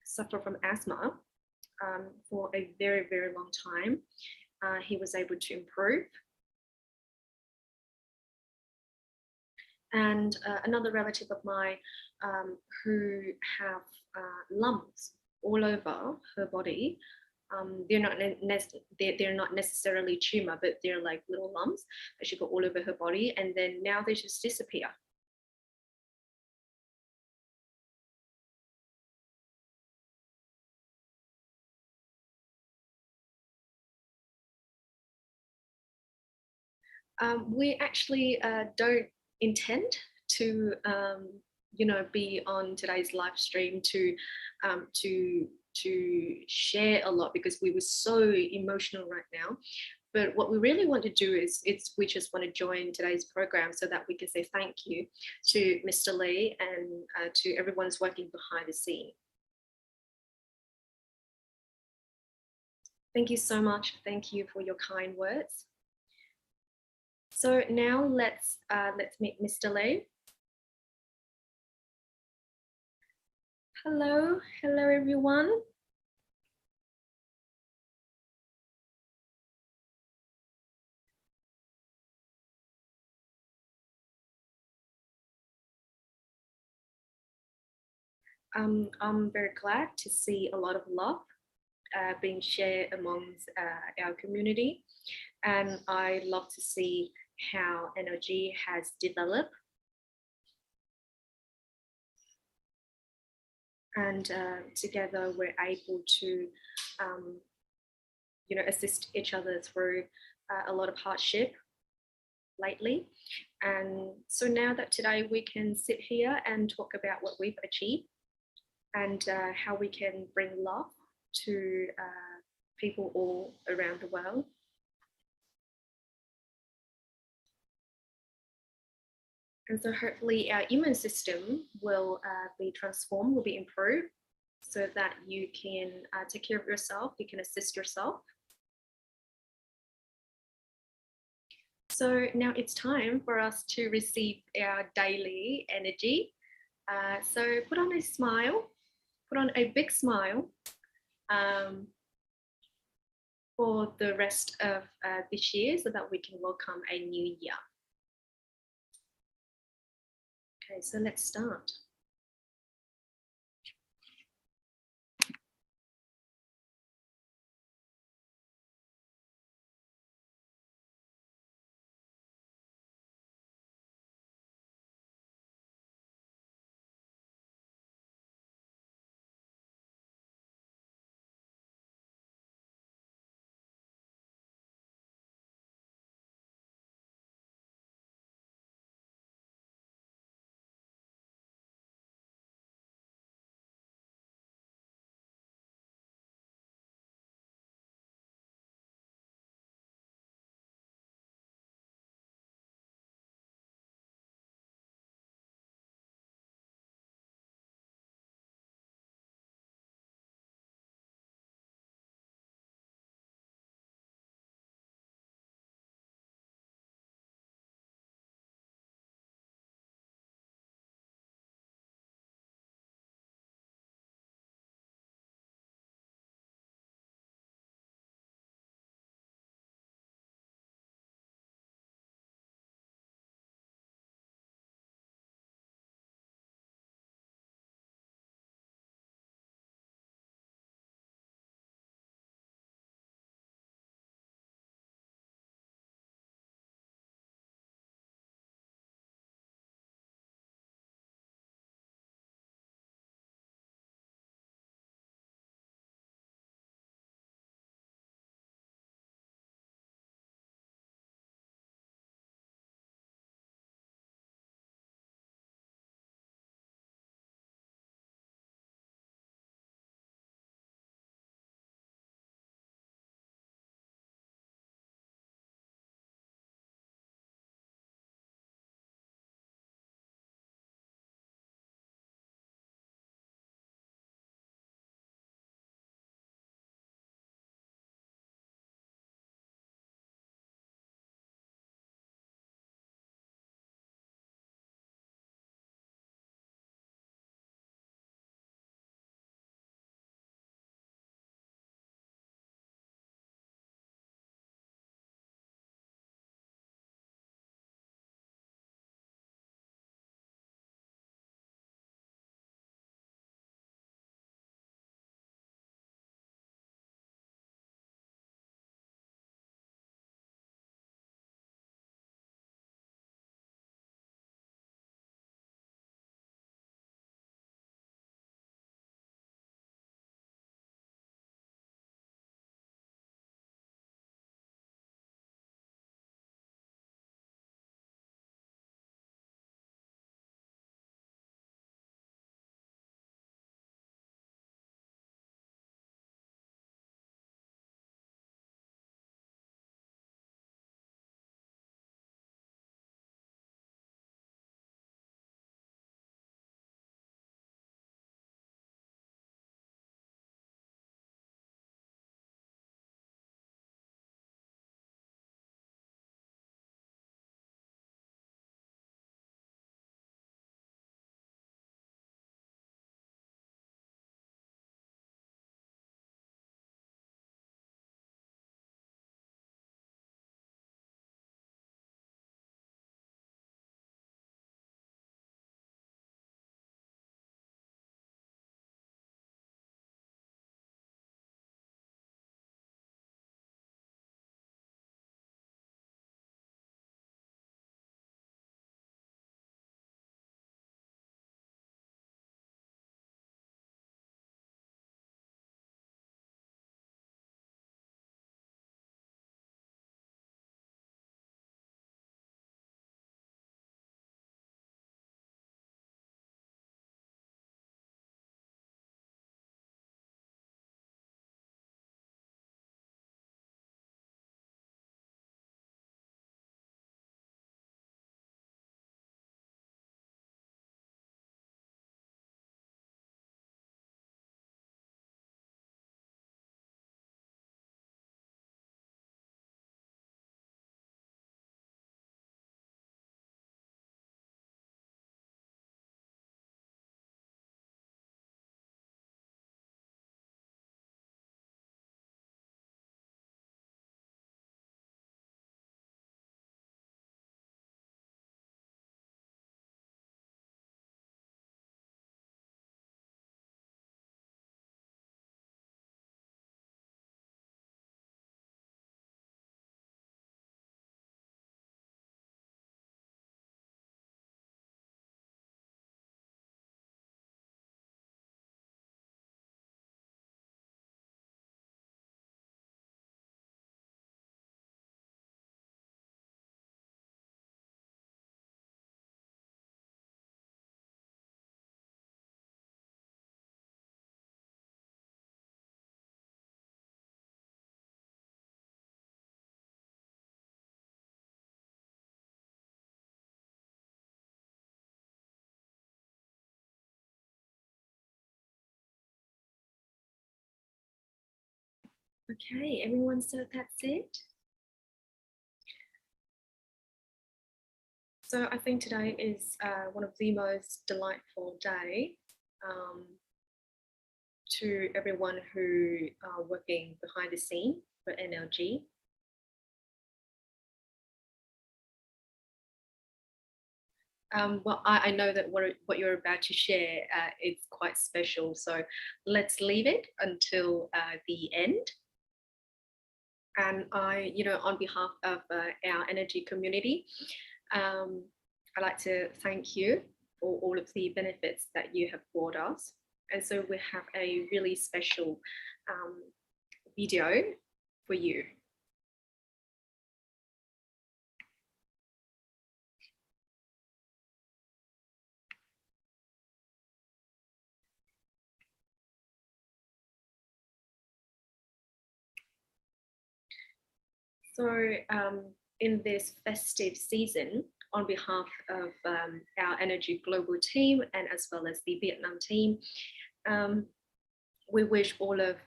suffered from asthma for a very, very long time, he was able to improve. And another relative of mine who have lumps all over her body. They're not necessarily tumor, but they're like little lumps that she got all over her body, and then now they just disappear. We actually don't intend to be on today's live stream to share a lot, because we were so emotional right now. But what we really want to do is we just want to join today's program so that we can say thank you to Mr. Lee and to everyone who's working behind the scene. Thank you so much. Thank you for your kind words. So now let's meet Mr. Lee. Hello everyone. I'm very glad to see a lot of love being shared amongst our community, and I love to see how NLG has developed, and together we're able to assist each other through a lot of hardship lately. And so now that today we can sit here and talk about what we've achieved and how we can bring love to people all around the world. And so hopefully our immune system will be transformed, will be improved, so that you can take care of yourself, you can assist yourself. So now it's time for us to receive our daily energy. So put on a smile, put on a big smile for the rest of this year so that we can welcome a new year. Okay, so let's start. Okay, everyone, so that's it. So I think today is one of the most delightful day to everyone who are working behind the scene for NLG. Well, I know that what you're about to share is quite special, so let's leave it until the end. And I, on behalf of our energy community, I'd like to thank you for all of the benefits that you have brought us. And so we have a really special video for you. So in this festive season, on behalf of our Energy Global team and as well as the Vietnam team, we wish all of,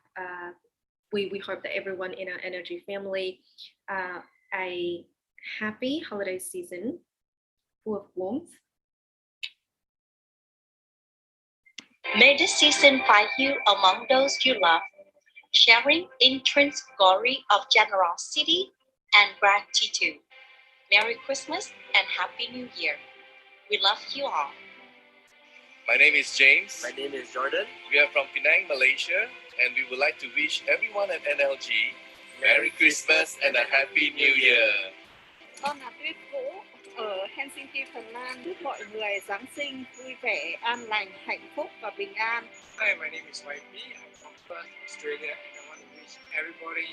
we hope that everyone in our Energy family a happy holiday season full of warmth. May this season find you among those you love, sharing intense glory of generosity and gratitude. Merry Christmas and Happy New Year. We love you all. My name is James. My name is Jordan. We are from Penang, Malaysia, and we would like to wish everyone at NLG Merry Christmas and a Happy New Year. Con là Tuyết Vũ ở Helsinki, Phần Lan. Chúc mọi người Giáng sinh vui vẻ, an lành, hạnh phúc và bình an. Hi, my name is YP. I'm from Perth, Australia, and I want to wish everybody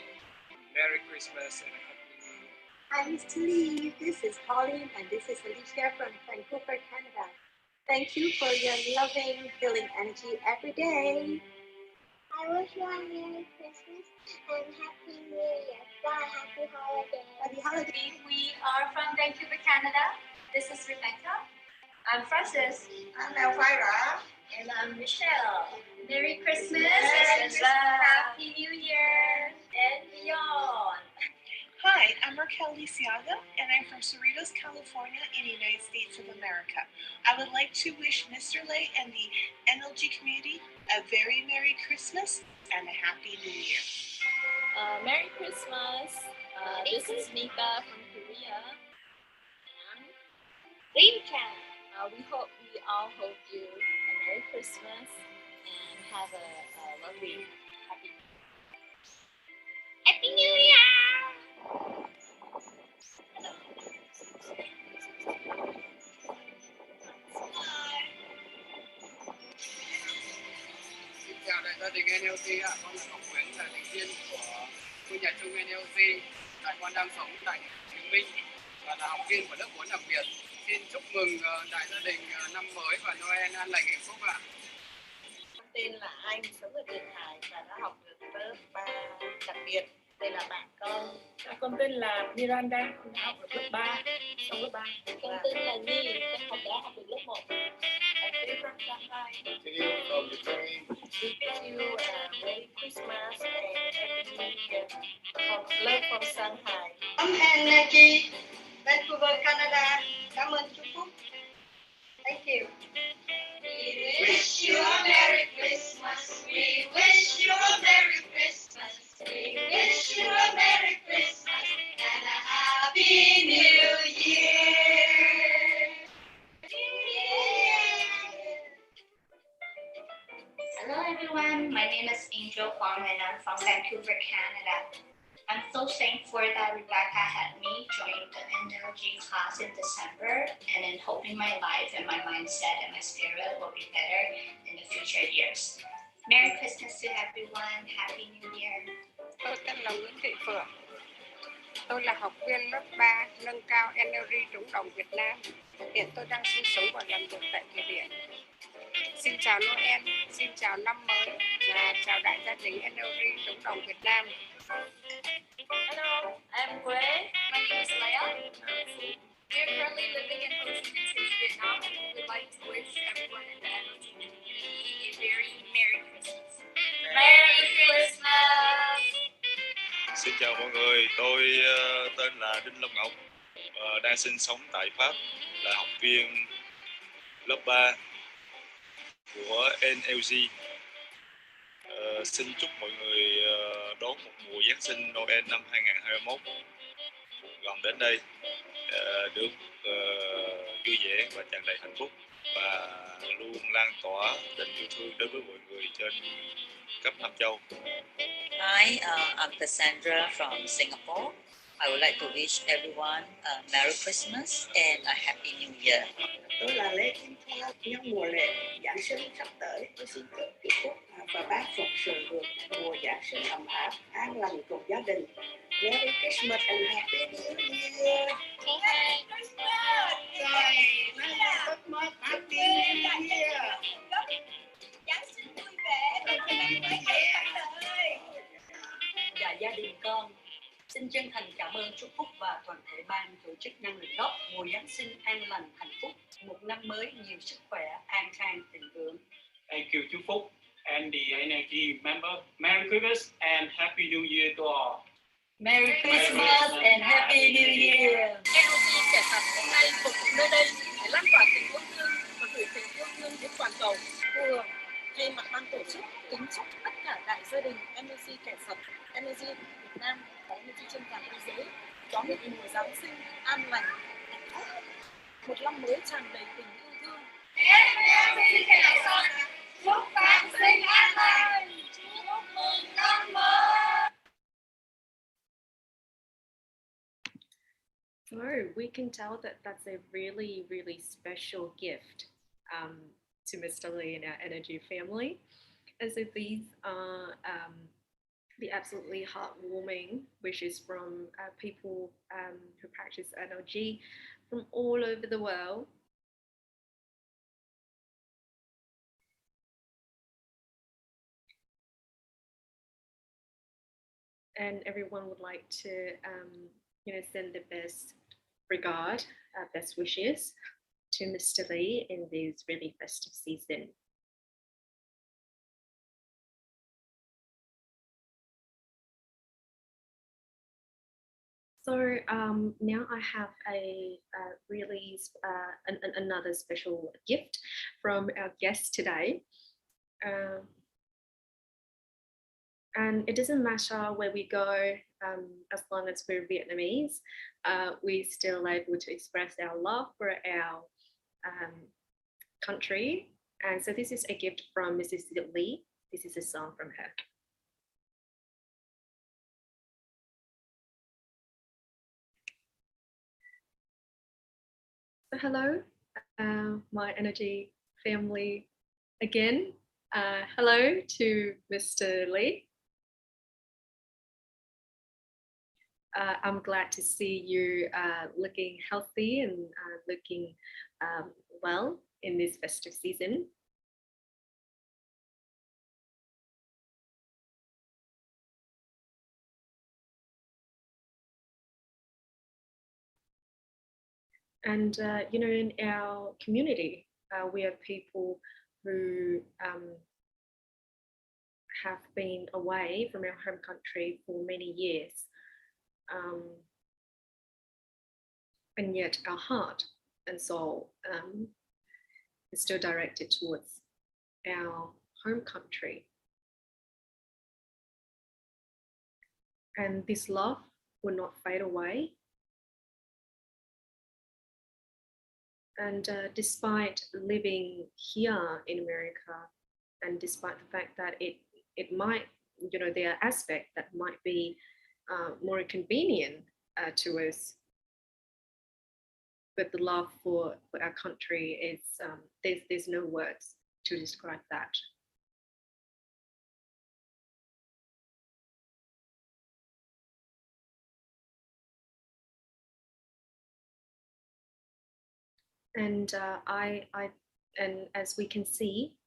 Merry Christmas and a Happy New Year. Hi, Mr. Lee. This is Pauline, and this is Alicia from Vancouver, Canada. Thank you for your loving, healing energy every day. I wish you a Merry Christmas and Happy New Year. Bye, Happy Holidays. Happy holidays. We are from Vancouver, Canada. This is Rebecca. I'm Frances. I'm Elvira. And I'm Michelle. Merry Christmas and Happy New Year and beyond. Hi, I'm Raquel Lisiaga, and I'm from Cerritos, California, in the United States of America. I would like to wish Mr. Lei and the NLG community a very Merry Christmas and a Happy New Year. Merry Christmas. This is Mika from Korea. And we all hope you a Merry Christmas and have a lovely Happy New Year. Xin chào đại gia đình NLG ạ, con là Ngọc Nguyễn, là thành viên của khu nhà chung NLG. Đại con đang sống tại Hồ Chí Minh và là học viên của lớp 4 đặc biệt. Xin chúc mừng đại gia đình năm mới và Noel an lành hạnh phúc ạ. Con tên là Anh, sống ở Tiền Hải và đã học được lớp 3 đặc biệt. Đây là bạn con. Con tên là Miranda, con đã học được lớp 3. Xong lớp 3. Con tên là Nhi, con đã học được lớp 1. To you from Ukraine. We wish you a Merry Christmas and Happy New Year. Love from Shanghai. I'm NLG, Vancouver, Canada. Cảm ơn Trung Quốc. Thank you. We wish you a Merry Christmas. We wish you a Merry Christmas. We wish you a Merry Christmas and a Happy New Year. Hello everyone, my name is Angel Huang and I'm from Vancouver, Canada. I'm so thankful that Rebecca had me join the NLG class in December and then hoping my life and my mindset and my spirit will be better in the future years. Merry Christmas to everyone, Happy New Year. Tôi tên là Nguyễn Thị Phượng. Tôi là học viên lớp 3 nâng cao NLG Trúng Đồng Việt Nam. Hiện tôi đang sinh sống và làm việc tại Thụy Điển. Xin chào Noel, xin chào năm mới và chào đại gia đình NLG Trúng Đồng Việt Nam. Hello, I'm Gray. My name is Leia. We are currently living in Ho Chi Minh City, Vietnam, and we would like to wish everyone in the NLG community a very Merry Christmas. Merry Christmas. chào mọi người, tôi tên là Đinh Long Ngọc, đang sinh sống tại Pháp, là học viên lớp 3 của NLG. Xin chúc mọi người đón một mùa Giáng sinh Noel năm 2021 gần đến đây được vui vẻ và tràn đầy hạnh phúc, và luôn lan tỏa tình yêu thương đối với mọi người trên khắp năm châu. Hi, I'm Cassandra from Singapore. I would like to wish everyone a Merry Christmas and a Happy New Year. Tôi là Lê Kim Thoa, nhân mùa lễ Giáng sinh sắp tới, tôi xin chúc phúc và bác phụng sự được mùa Giáng sinh ấm áp, an lành cùng gia đình. Merry Christmas and Happy New Year. Merry Christmas. Happy New Year. Giáng sinh vui vẻ. Và gia đình con xin chân thành cảm ơn, chúc phúc và toàn thể ban tổ chức năng lượng gốc mùa Giáng sinh an lành, hạnh phúc, một năm mới nhiều sức khỏe, an khang, thịnh vượng. Thank you, chúc phúc and the NLG member. Merry Christmas and Happy New Year to all. Merry Christmas and Happy New Year. NLG kẻ sạch hôm nay phục vụ nơi đây để lan tỏa tình yêu thương và gửi tình yêu thương đến toàn cầu. Vừa thay mặt ban tổ chức kính chúc tất cả đại gia đình NLG kẻ sạch, NLG Việt Nam và NLG trên toàn thế giới đón một mùa Giáng sinh an lành, hạnh phúc, một năm mới tràn đầy tình yêu thương. NLG kẻ sạch, chúc Giáng sinh an lành, chúc mừng năm mới. So we can tell that that's a really, really special gift to Mr. Lee and our NLG family. And so these are the absolutely heartwarming wishes from people who practice NLG from all over the world. And everyone would like to send the best regard, best wishes to Mr. Lee in this really festive season. So now I have a really another special gift from our guest today. And it doesn't matter where we go, as long as we're Vietnamese, we're still able to express our love for our country. And so this is a gift from Mrs. Lee. This is a song from her. So hello, my NLG family again. Hello to Mr. Lee. I'm glad to see you looking healthy and looking well in this festive season. And in our community, we have people who have been away from our home country for many years. And yet our heart and soul is still directed towards our home country. And this love will not fade away. And despite living here in America, and despite the fact that it might, there are aspects that might be more inconvenient to us, but the love for our country is there's no words to describe that. And and as we can see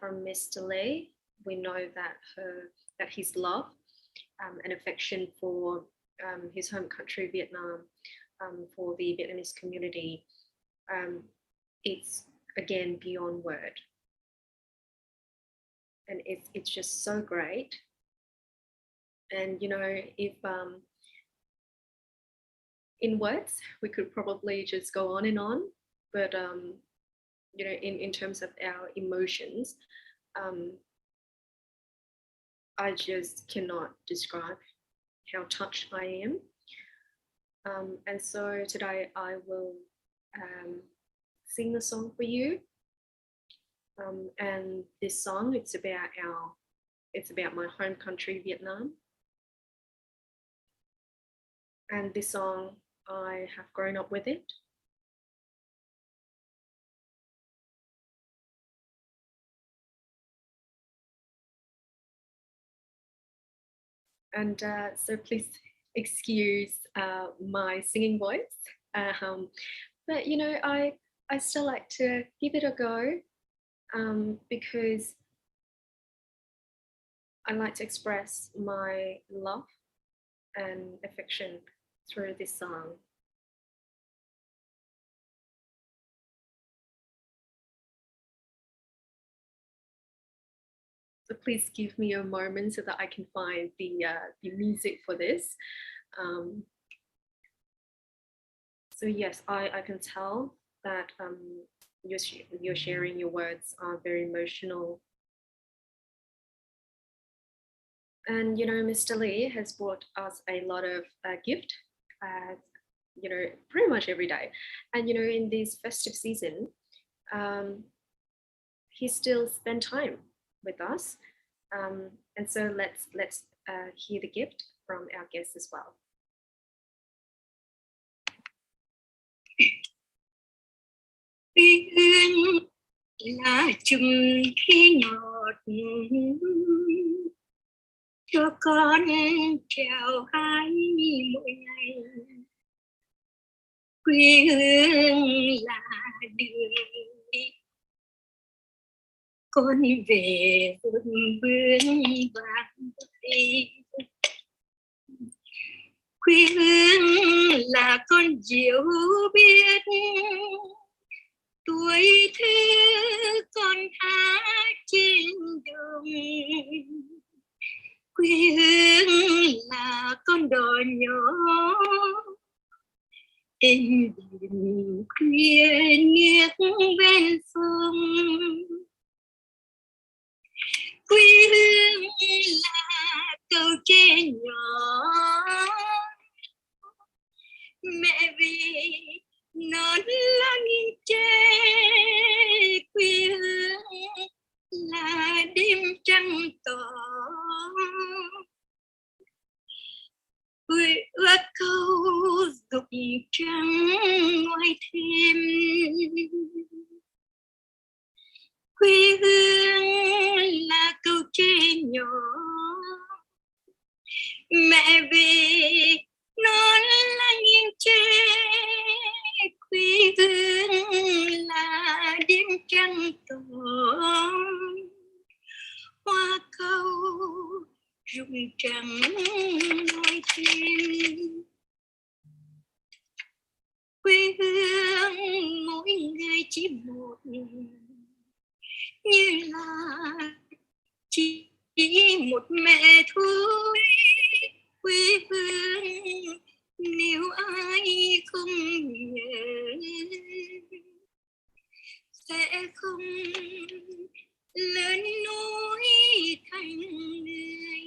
from Mr. Lee, we know that his love and affection for his home country, Vietnam, for the Vietnamese community, it's again beyond word. And it's just so great And if in words we could probably just go on and on, but in terms of our emotions, I just cannot describe how touched I am. And so today I will sing a song for you. And this song, it's about my home country, Vietnam. And this song, I have grown up with it. And so please excuse my singing voice. But I still like to give it a go because I like to express my love and affection through this song. So please give me a moment so that I can find the music for this. So yes, I can tell that you're sharing your words are very emotional. And Mr. Lee has brought us a lot of gift, pretty much every day. And in this festive season, he still spent time with us. And so let's hear the gift from our guests as well. Hương là chùm khi ngọt cho con trèo hái mỗi ngày. Quê hương là đường đi, con về vườn vườn vàng đi. Quê hương là con diều biết, tuổi thơ con hát trên đồng. Quê hương là con đò nhỏ êm đềm khuya nước ven sông. Quê hương là cầu tre nhỏ mẹ về non lá nghìn tre. Quê hương là đêm trăng tỏ ước ước câu dục trăng ngoài thêm. Quê hương là cầu tre nhỏ mẹ về non là nghìn tre. Quê hương là đêm trăng tỏ hoa câu rụng trắng nói thêm. Quê hương mỗi ngày chỉ một như là chỉ một mẹ thôi. Quê hương nếu ai không nhớ sẽ không lớn nối thành người.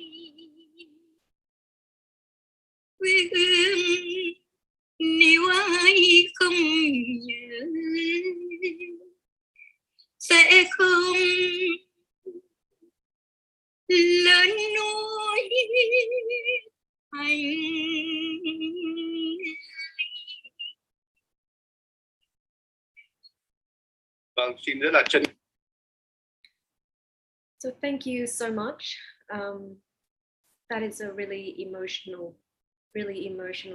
Quê hương nếu ai không nhớ sẽ không lớn nối thành. Vâng, xin rất là trân. So thank you so much. That is a really emotional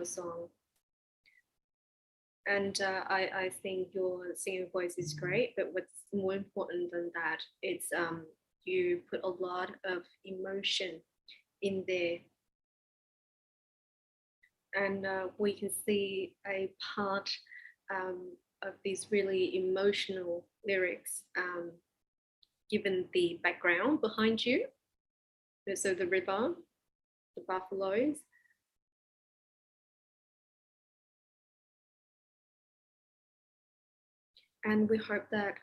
song. And I think your singing voice is great, but what's more important than that, it's you put a lot of emotion in there. And we can see a part of these really emotional lyrics given the background behind you, so the river. the buffaloes. And we hope that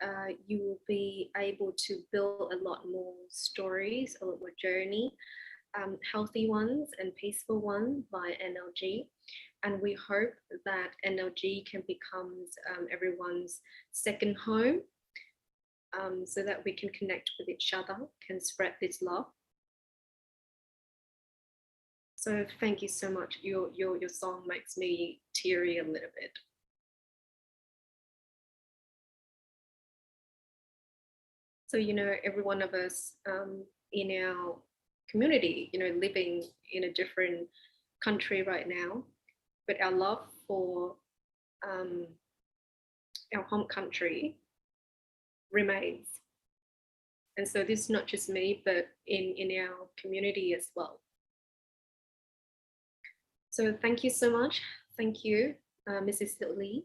you will be able to build a lot more stories, a lot more journey, healthy ones and peaceful ones by NLG. And we hope that NLG can become everyone's second home, so that we can connect with each other, can spread this love. So thank you so much. Your song makes me teary a little bit. So, you know, every one of us in our community, you know, living in a different country right now, but our love for our home country remains. And so this is not just me, but in our community as well. So thank you so much. Thank you, Mrs. Lee.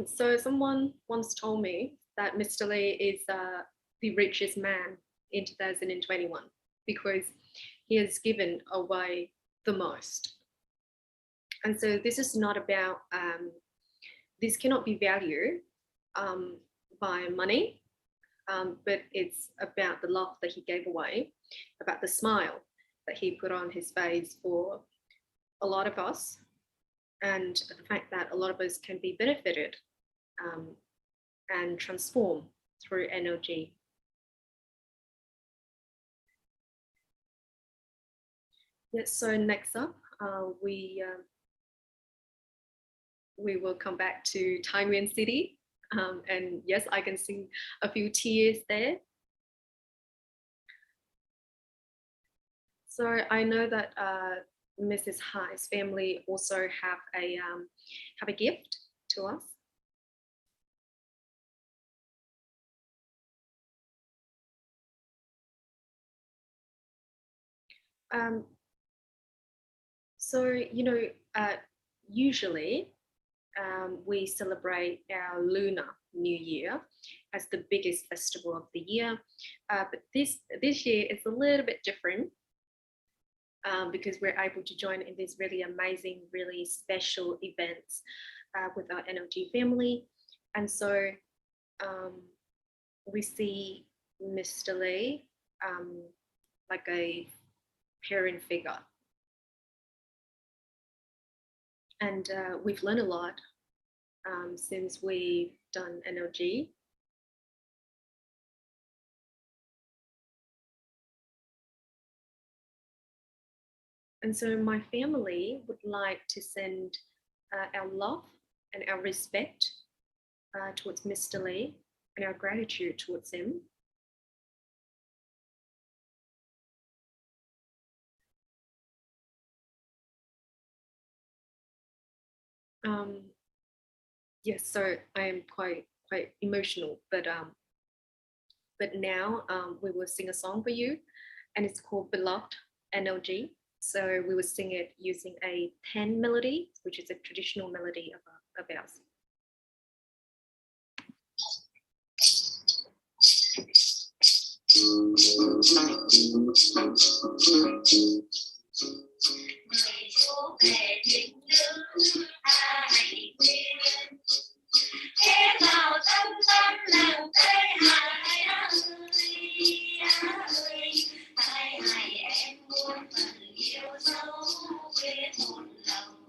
So someone once told me that Mr. Lee is the richest man in 2021 because he has given away the most. And so this is not about, this cannot be valued by money, but it's about the love that he gave away, about the smile that he put on his face for a lot of us, and the fact that a lot of us can be benefited and transformed through NLG. Yes, so next up, we will come back to Taiwan City. And yes, I can see a few tears there. So I know that Mrs. Hai's family also have a gift to us. So, you know, usually we celebrate our Lunar New Year as the biggest festival of the year. But this year it's a little bit different because we're able to join in these really amazing, really special events with our NLG family. And so we see Mr. Lee like a parent figure. And we've learned a lot since we've done NLG. And so my family would like to send our love and our respect towards Mr. Lee and our gratitude towards him. Yes, so I am quite emotional, but now we will sing a song for you, and it's called Beloved NLG. So we will sing it using a 10 melody, which is a traditional melody of ours. Em vào tâm tâm lặng tới Hải ơi, Hải Hải em muốn phần yêu dấu quyết một lòng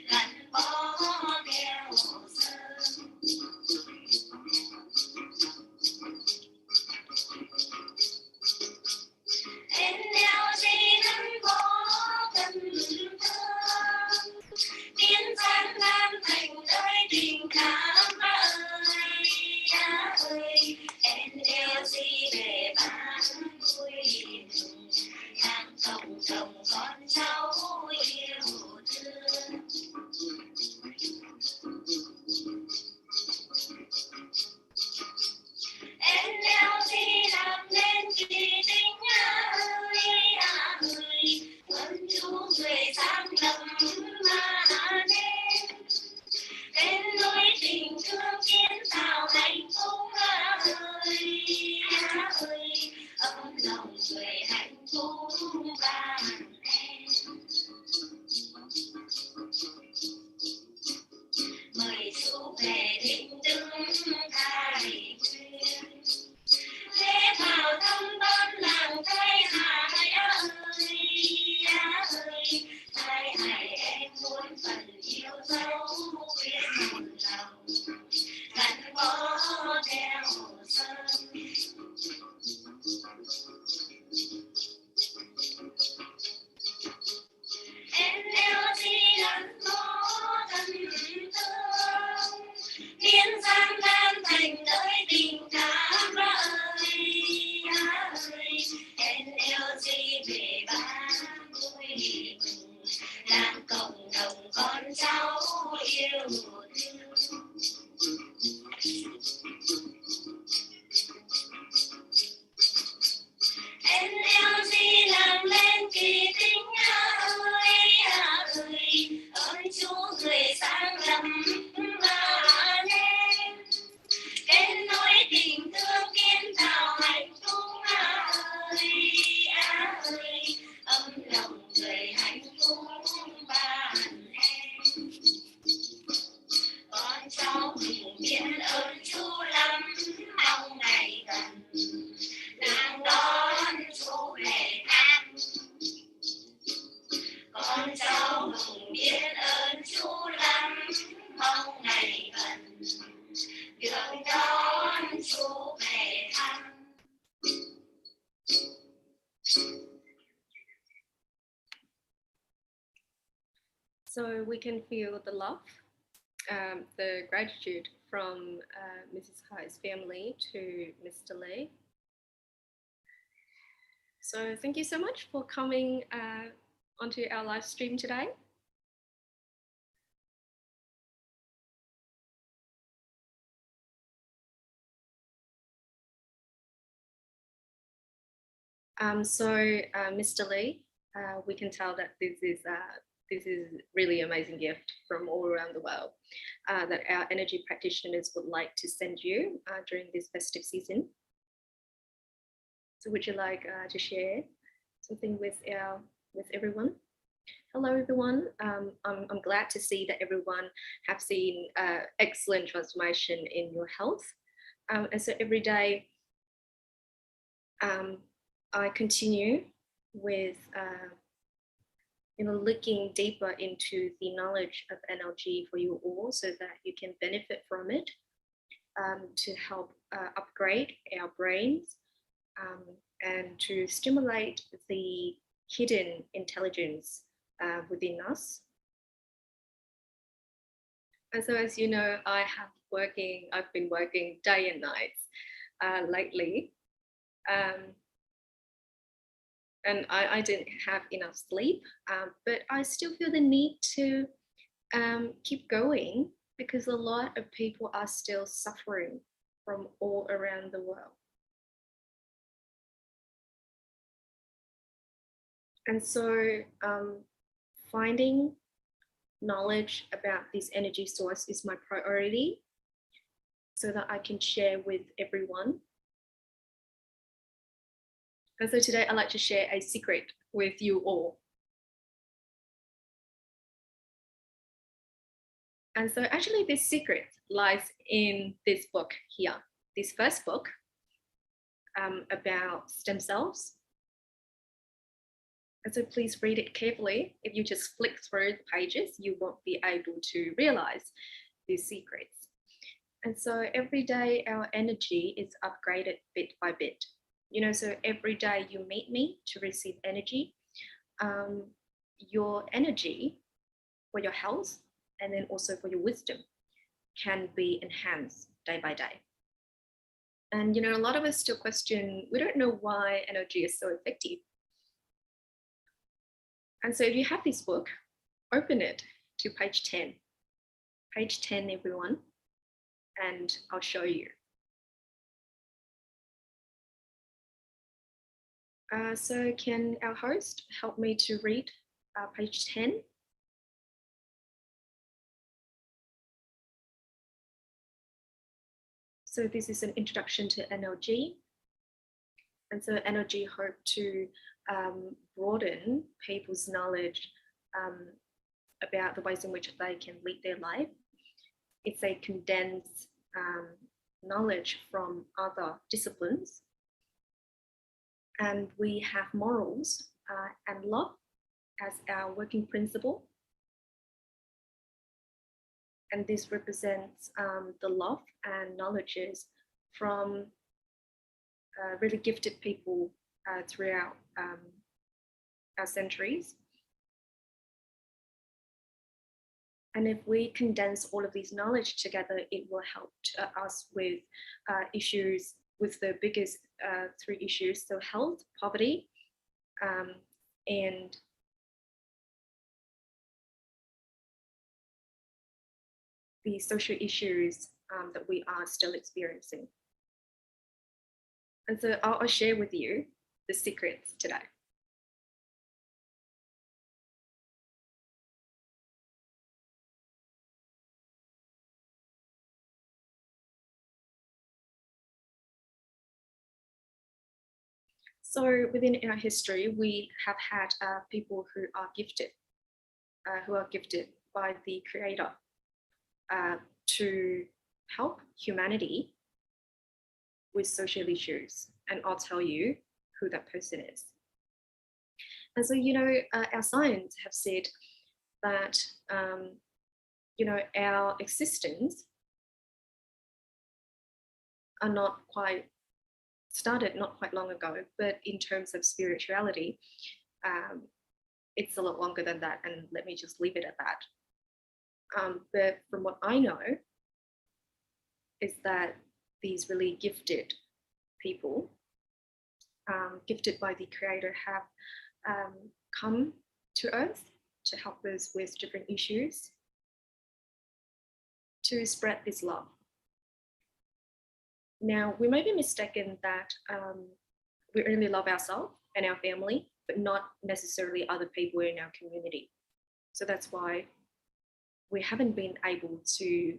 gắn bó theo sơn. Em đeo gì nắng có cần thương, biến gian yêu NLG làm lên kỳ tích ơi ơn Chúa người sáng lắm mà nên kết nối tình thương kiến tạo hạnh phúc ơi ấm lòng người hạnh phúc ban em con cháu mình biết ơn Chúa lắm mong ngày gần nàng đón Chúa về thăm con cháu mình biết ơn Chúa lắm mong ngày gần được đón Chúa về thăm. So we can feel the love, the gratitude from Mrs. Kai's family to Mr. Lei. So thank you so much for coming onto our live stream today. Mr. Lee, we can tell that this is really amazing gift from all around the world that our energy practitioners would like to send you during this festive season. So would you like to share something with everyone? Hello everyone. I'm glad to see that everyone have seen excellent transformation in your health. And so every day I continue with looking deeper into the knowledge of NLG for you all so that you can benefit from it to help upgrade our brains and to stimulate the hidden intelligence within us. And so as you know, I've been working day and night lately. And I didn't have enough sleep, but I still feel the need to keep going because a lot of people are still suffering from all around the world. And so finding knowledge about this energy source is my priority so that I can share with everyone. And so today I'd like to share a secret with you all. And so actually this secret lies in this book here, this first book about stem cells. And so please read it carefully. If you just flick through the pages, you won't be able to realize these secrets. And so every day our energy is upgraded bit by bit. So every day you meet me to receive energy, your energy for your health and then also for your wisdom can be enhanced day by day. And a lot of us still question, we don't know why energy is so effective. And so if you have this book, open it to page 10. Page 10, everyone, and I'll show you. So can our host help me to read page 10? So this is an introduction to NLG. And so NLG hope to broaden people's knowledge about the ways in which they can lead their life. It's a condensed knowledge from other disciplines. And we have morals and love as our working principle. And this represents the love and knowledges from really gifted people throughout our centuries. And if we condense all of these knowledge together, it will help us with issues, with the biggest three issues, so health, poverty, and the social issues that we are still experiencing. And so I'll share with you the secrets today. So within our history, we have had people who are gifted by the Creator to help humanity with social issues. And I'll tell you who that person is. And so, our science have said that, our existence are not quite started not quite long ago, but in terms of spirituality, it's a lot longer than that, and let me just leave it at that. But from what I know is that these really gifted people, gifted by the Creator, have come to Earth to help us with different issues, to spread this love. Now, we may be mistaken that we only love ourselves and our family, but not necessarily other people in our community. So that's why we haven't been able to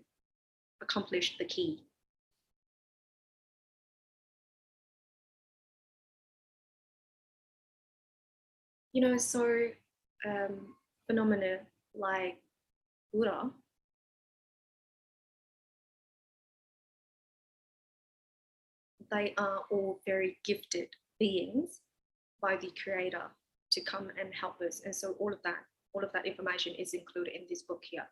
accomplish the key. So phenomena like Buddha, they are all very gifted beings by the Creator to come and help us. And so all of that information is included in this book here.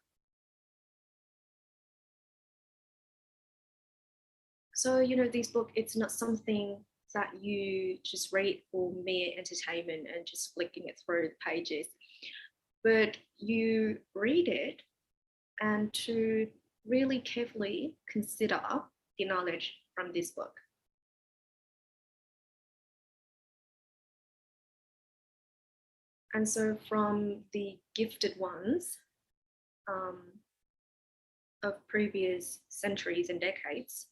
So, this book, it's not something that you just read for mere entertainment and just flicking it through the pages, but you read it and to really carefully consider the knowledge from this book. And so from the gifted ones of previous centuries and decades,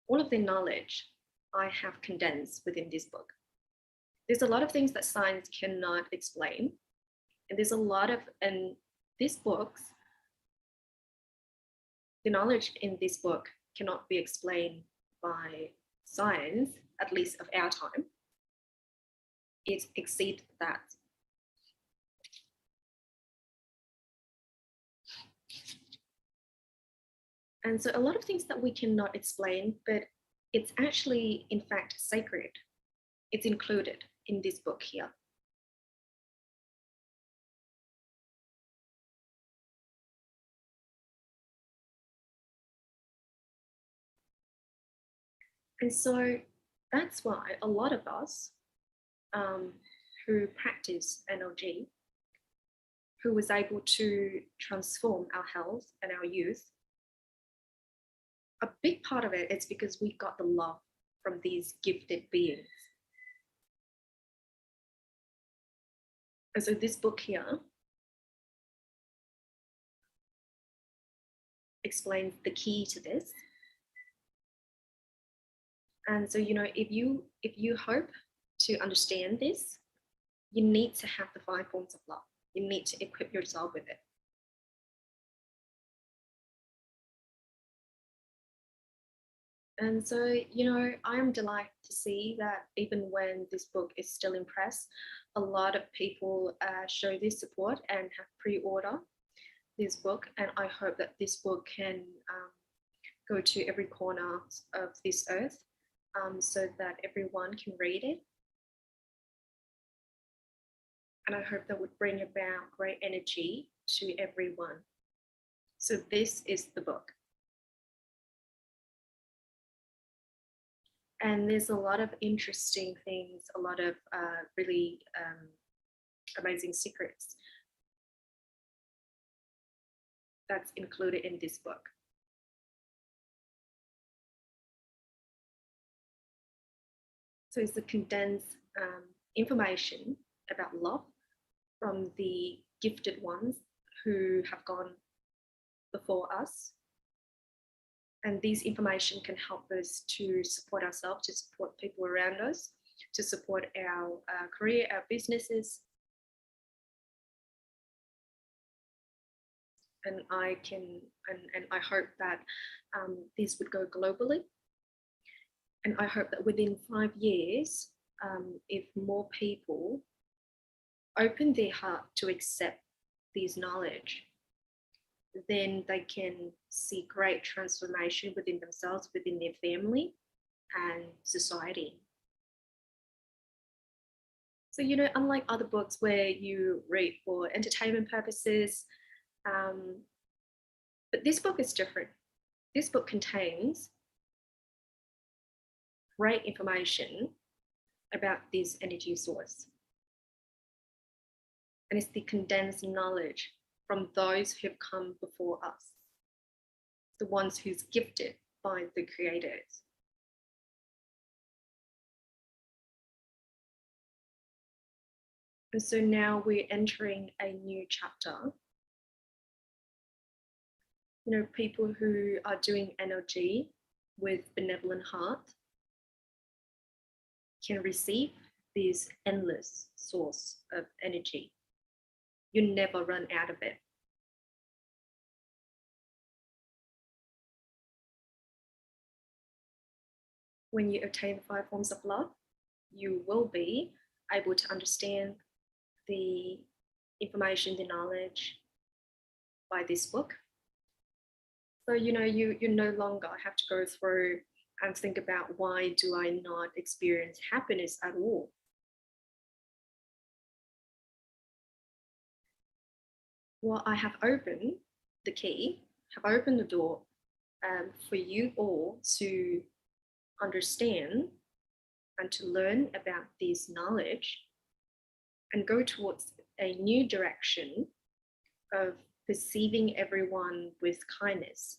all of their knowledge I have condensed within this book. There's a lot of things that science cannot explain. And there's a lot of, in these books, the knowledge in this book cannot be explained by science, at least of our time. It exceeds that. And so a lot of things that we cannot explain, but it's actually, in fact, sacred. It's included in this book here. And so that's why a lot of us who practice NLG, who was able to transform our health and our youth, a big part of it is because we got the love from these gifted beings. And so this book here explains the key to this. And so, if you hope to understand this, you need to have the 5 forms of love. You need to equip yourself with it. And so, I am delighted to see that even when this book is still in press, a lot of people show this support and have pre-order this book. And I hope that this book can go to every corner of this earth so that everyone can read it. And I hope that would bring about great energy to everyone. So this is the book. And there's a lot of interesting things, a lot of really amazing secrets that's included in this book. So it's the condensed information about love from the gifted ones who have gone before us And these information can help us to support ourselves, to support people around us, to support our career, our businesses. And I hope that this would go globally. And I hope that within 5 years, if more people open their heart to accept this knowledge, then they can see great transformation within themselves, within their family and society. So, you know, unlike other books where you read for entertainment purposes, but this book is different. This book contains great information about this energy source. And it's the condensed knowledge from those who have come before us, the ones who's gifted by the creators. And so now we're entering a new chapter. You know, people who are doing NLG with benevolent heart can receive this endless source of energy. You never run out of it. When you attain the 5 forms of love, you will be able to understand the information, the knowledge by this book. So, you know, you no longer have to go through and think about, why do I not experience happiness at all? Well, I have opened the key, have opened the door for you all to understand and to learn about this knowledge and go towards a new direction of perceiving everyone with kindness.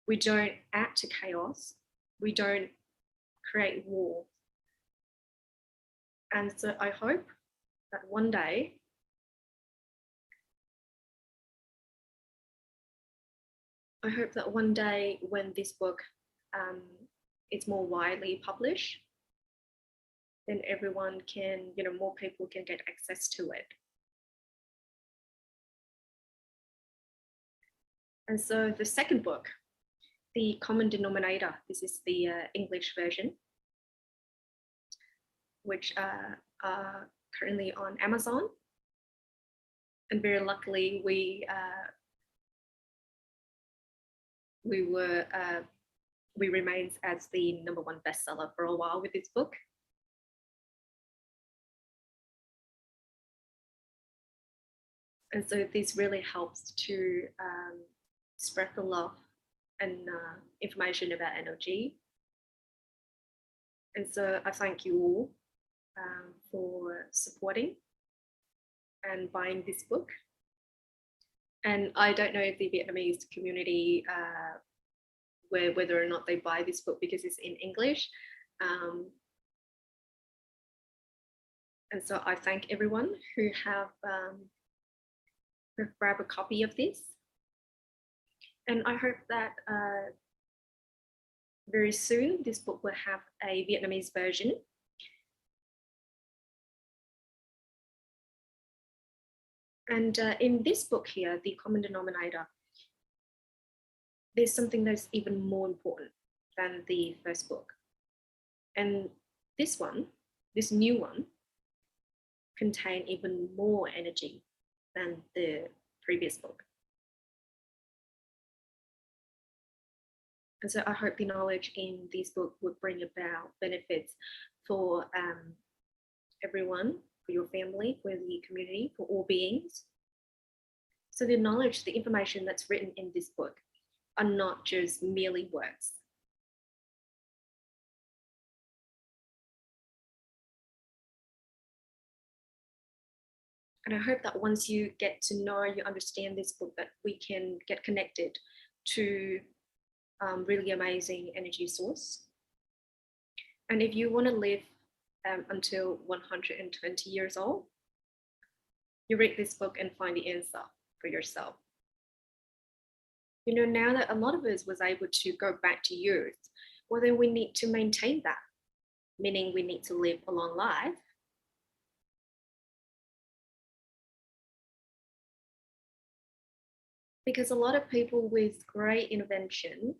We don't add to chaos. We don't create war. And so I hope that one day when this book is more widely published, then everyone can, you know, more people can get access to it. And so the second book, The Common Denominator, this is the English version, which are currently on Amazon. And very luckily, we remained as the #1 bestseller for a while with this book. And so this really helps to spread the love and information about NLG. And so I thank you all for supporting and buying this book. And I don't know if the Vietnamese community, whether or not they buy this book because it's in English. And so I thank everyone who have grabbed a copy of this. And I hope that very soon this book will have a Vietnamese version. And in this book here, The Common Denominator, there's something that's even more important than the first book. And this new one, contain even more energy than the previous book. And so I hope the knowledge in this book would bring about benefits for everyone, for your family, for the community, for all beings. So the knowledge, the information that's written in this book are not just merely words. And I hope that once you get to know, you understand this book, that we can get connected to really amazing energy source. And if you want to live until 120 years old, you read this book and find the answer for yourself. You know, now that a lot of us was able to go back to youth, well, then we need to maintain that, meaning we need to live a long life. Because a lot of people with great invention,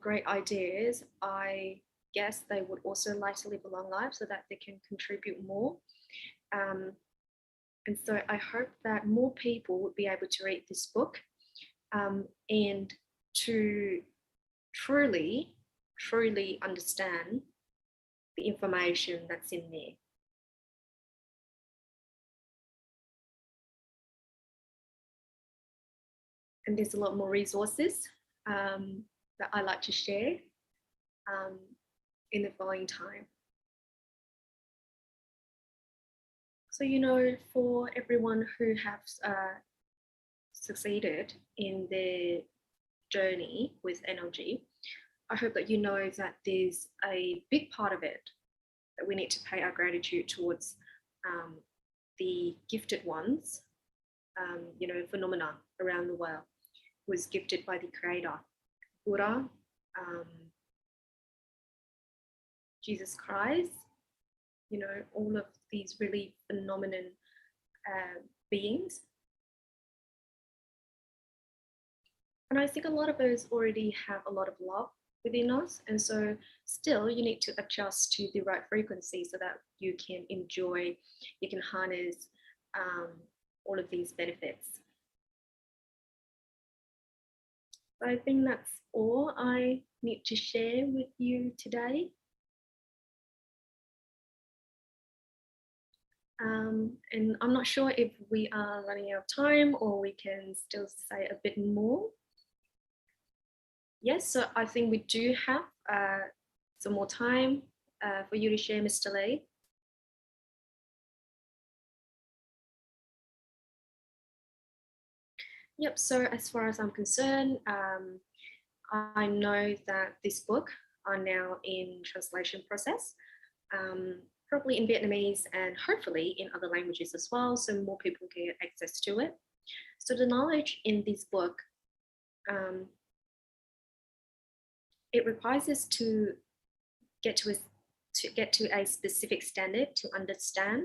great ideas, I guess they would also like to live a long life so that they can contribute more. And so I hope that more people would be able to read this book and to truly understand the information that's in there. And there's a lot more resources that I like to share in the following time. So, you know, for everyone who has succeeded in their journey with NLG, I hope that you know that there's a big part of it that we need to pay our gratitude towards the gifted ones, you know, phenomena around the world was gifted by the creator, Buddha, Jesus Christ, you know, all of these really phenomenal beings. And I think a lot of us already have a lot of love within us. And so still you need to adjust to the right frequency so that you can enjoy, you can harness all of these benefits. So I think that's all I need to share with you today. And I'm not sure if we are running out of time or we can still say a bit more. Yes, so I think we do have some more time for you to share, Mr. Lee. Yep, so as far as I'm concerned, I know that this book are now in translation process, probably in Vietnamese and hopefully in other languages as well, so more people can get access to it. So the knowledge in this book, it requires us to get to a specific standard to understand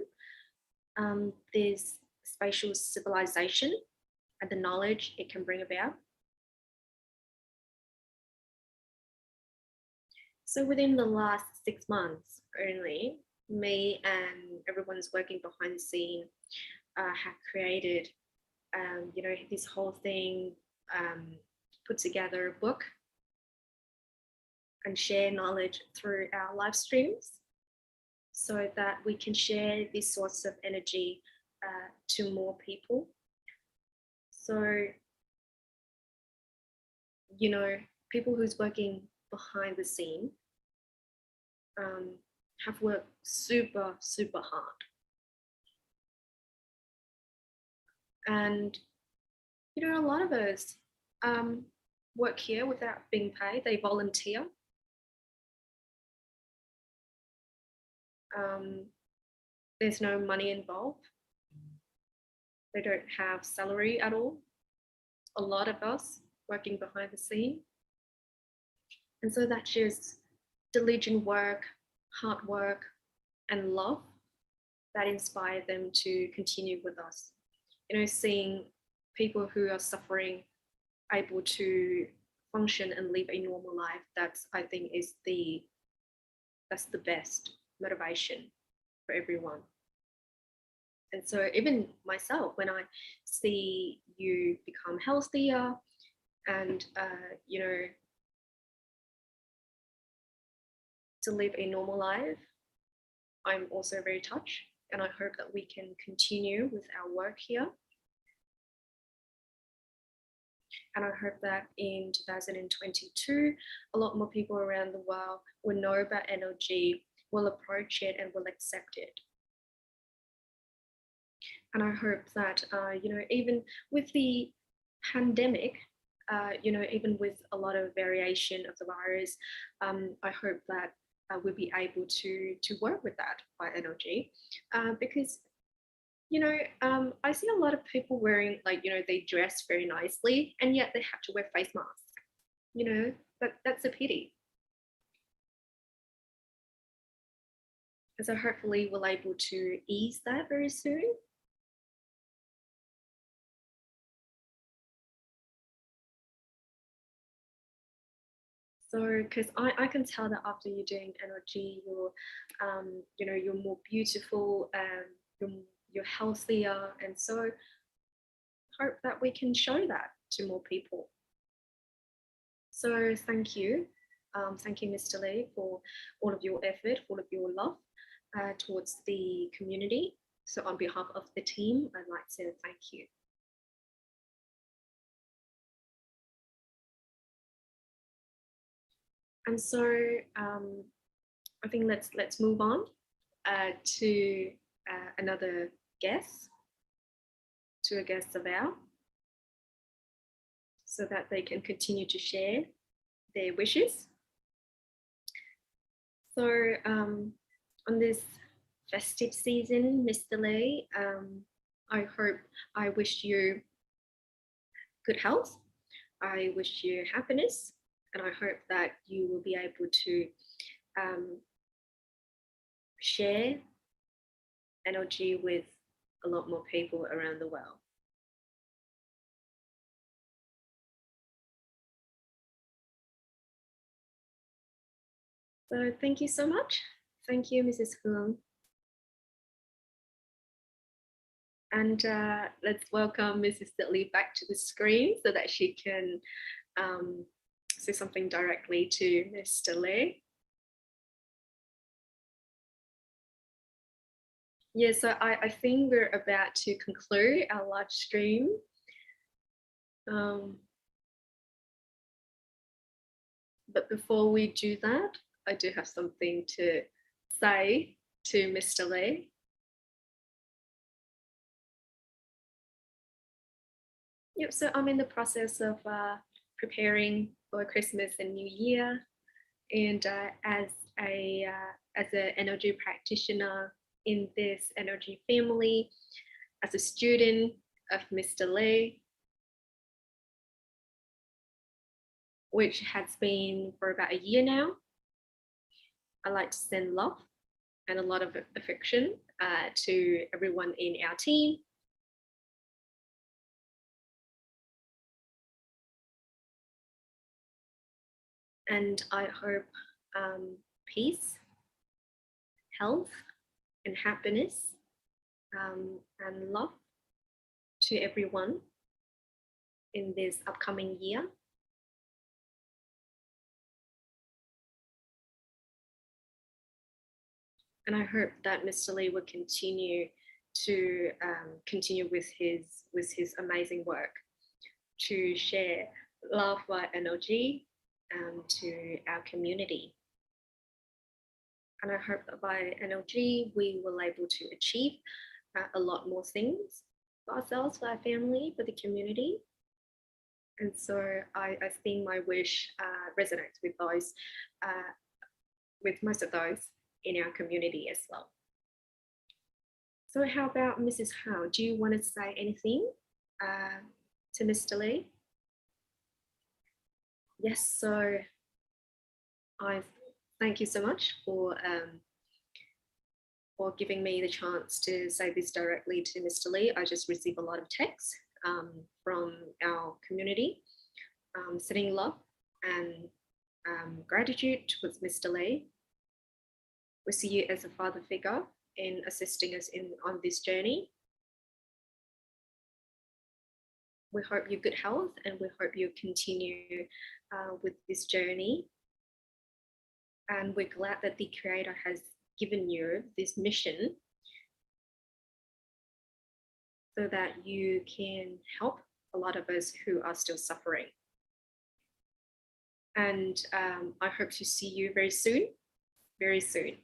this spatial civilization and the knowledge it can bring about. So within the last 6 months only, me and everyone's working behind the scene have created, you know, this whole thing, put together a book and share knowledge through our live streams so that we can share this source of energy to more people. So, you know, people who's working behind the scene have worked super, super hard. And, you know, a lot of us work here without being paid. They volunteer. There's no money involved. They don't have salary at all. A lot of us working behind the scene. And so that's just diligent work, hard work, and love that inspire them to continue with us. You know, seeing people who are suffering able to function and live a normal life, that's, I think, is that's the best motivation for everyone. And so even myself, when I see you become healthier and, you know, to live a normal life, I'm also very touched. And I hope that we can continue with our work here. And I hope that in 2022, a lot more people around the world will know about NLG, will approach it and will accept it. And I hope that, you know, even with the pandemic, you know, even with a lot of variation of the virus, I hope that we'll be able to work with that by NLG, because You know, I see a lot of people wearing, like, you know, they dress very nicely and yet they have to wear face masks. You know, that's a pity. And so hopefully we'll able to ease that very soon. So, because I can tell that after you're doing NLG, you're, you know, you're more beautiful, you're healthier, and so hope that we can show that to more people. So thank you, Mr. Lee, for all of your effort, all of your love towards the community. So on behalf of the team, I'd like to thank you. And so I think let's move on to another guest, to a guest of ours, so that they can continue to share their wishes. So on this festive season, Mr. Lee, I wish you good health. I wish you happiness, and I hope that you will be able to share NLG with a lot more people around the world. So thank you so much. Thank you, Mrs. Hung. And let's welcome Mrs. Lee back to the screen so that she can say something directly to Mr. Lee. Yeah, so I think we're about to conclude our live stream. But before we do that, I do have something to say to Mr. Lee. Yep, so I'm in the process of preparing for Christmas and New Year. And as an NLG practitioner in this NLG family, as a student of Mr. Lee, which has been for about a year now, I like to send love and a lot of affection to everyone in our team. And I hope peace, health, and happiness and love to everyone in this upcoming year. And I hope that Mr. Lee will continue to continue with his amazing work to share love by NLG to our community. And I hope that by NLG we will able to achieve a lot more things for ourselves, for our family, for the community. And so I think my wish resonates with those, with most of those in our community as well. So how about Mrs. Howe? Do you want to say anything to Mr. Lee? Yes, so I thank you so much for giving me the chance to say this directly to Mr. Lee. I just received a lot of texts from our community, sending love and gratitude towards Mr. Lee. We see you as a father figure in assisting us on this journey. We hope you good health and we hope you continue with this journey. And we're glad that the Creator has given you this mission so that you can help a lot of us who are still suffering. And I hope to see you very soon, very soon.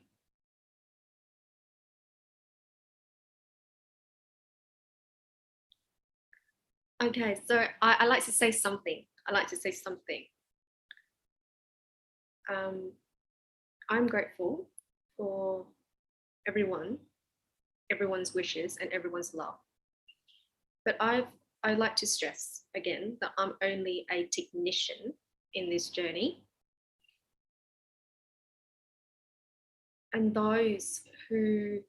Okay, so I like to say something. I'm grateful for everyone everyone's wishes and everyone's love. But I'd like to stress again that I'm only a technician in this journey. And those who,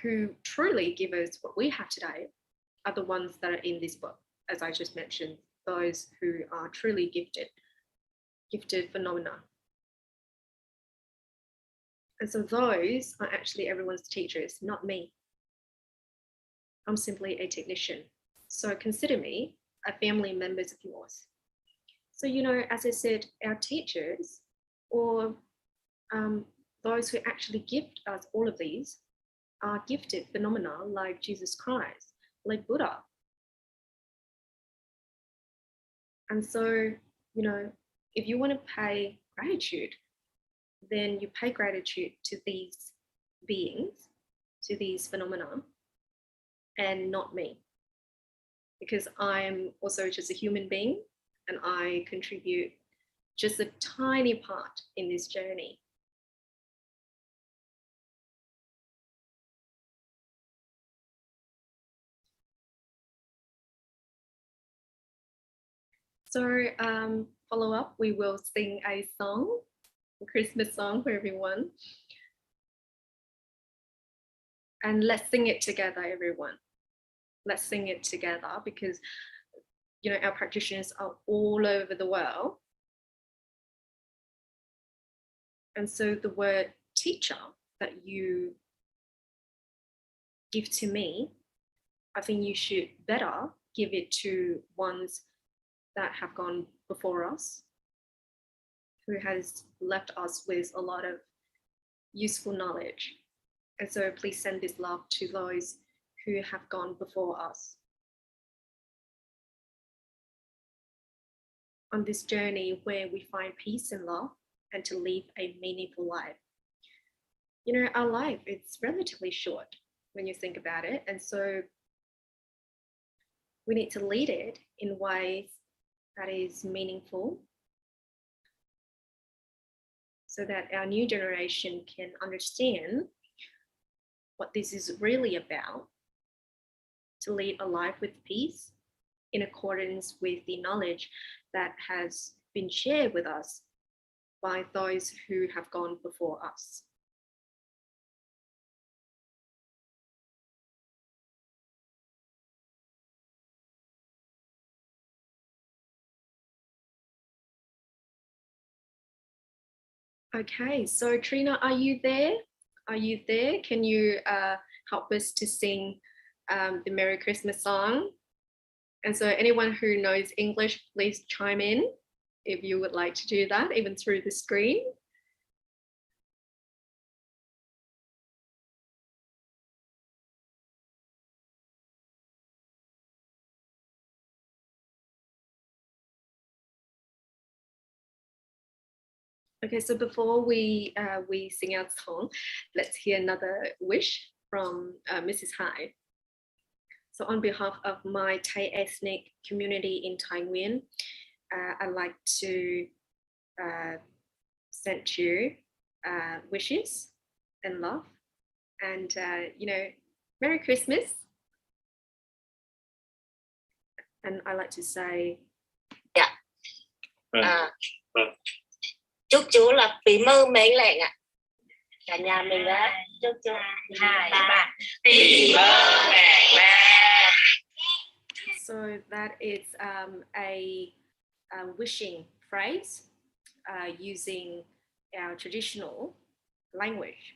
who truly give us what we have today are the ones that are in this book, as I just mentioned, those who are truly gifted phenomena. And so those are actually everyone's teachers, not me. I'm simply a technician. So consider me a family member of yours. So, as I said, our teachers or those who actually gift us all of these are gifted phenomena like Jesus Christ, like Buddha. And so, if you want to pay gratitude, then you pay gratitude to these beings, to these phenomena, and not me. Because I'm also just a human being and I contribute just a tiny part in this journey. So follow up, we will sing a song, a Christmas song for everyone. And let's sing it together, everyone. Let's sing it together because, our practitioners are all over the world. And so the word teacher that you give to me, I think you should better give it to ones that have gone before us, who has left us with a lot of useful knowledge. And so please send this love to those who have gone before us on this journey where we find peace and love and to live a meaningful life. Our life, it's relatively short when you think about it. And so we need to lead it in ways that is meaningful so that our new generation can understand what this is really about, to lead a life with peace in accordance with the knowledge that has been shared with us by those who have gone before us. Okay, so Trina, are you there? Are you there? Can you help us to sing the Merry Christmas song? And so anyone who knows English, please chime in if you would like to do that, even through the screen. Okay, so before we sing our song, let's hear another wish from Mrs. Hai. So on behalf of my Thai ethnic community in Taiwan, I'd like to send you wishes and love and, Merry Christmas. And I like to say, chúc chú làปีmơ mấy lạnh ạ. Cả nhà mình đã chúc chú 2, 3 ปีmơ mẹ mẹ. So that is a wishing phrase using our traditional language.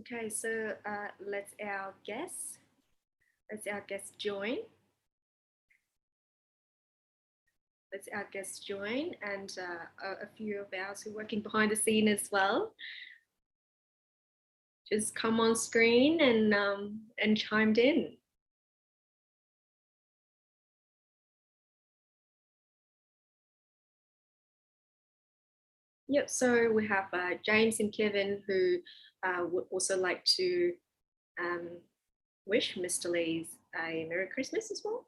Okay, so let's our guests join. Let's our guests join, and a few of ours who are working behind the scene as well. Just come on screen and chimed in. Yep, so we have James and Kevin who would also like to wish Mr. Lees a Merry Christmas as well.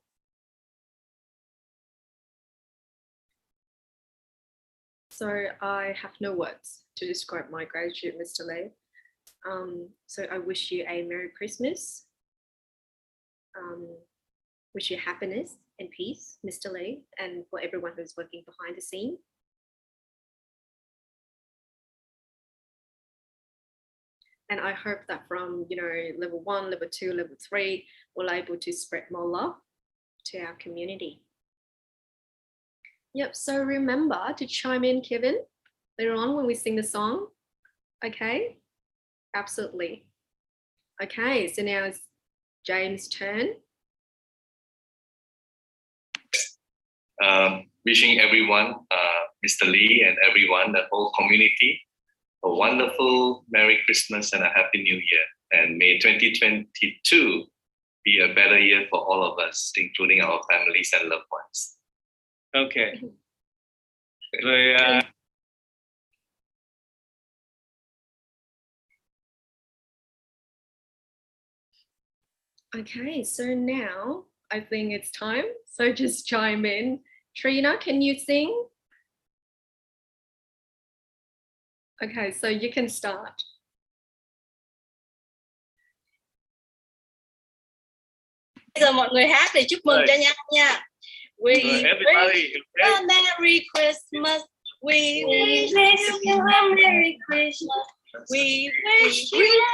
So I have no words to describe my gratitude, Mr. Lei. So I wish you a Merry Christmas. Wish you happiness and peace, Mr. Lei, and for everyone who's working behind the scene. And I hope that from, level 1, level 2, level 3, we're able to spread more love to our community. Yep, so remember to chime in, Kevin, later on when we sing the song. Okay, absolutely. Okay, so now it's James' turn. Wishing everyone, Mr. Lee and everyone, the whole community, a wonderful Merry Christmas and a Happy New Year. And may 2022 be a better year for all of us, including our families and loved ones. Okay. Rồi, Okay, so now I think it's time. So just chime in. Trina, can you sing? Okay, so you can start. Bây giờ mọi người hát để chúc mừng cho nhau nha. We wish you a Merry Christmas. We wish you a Merry Christmas. We wish you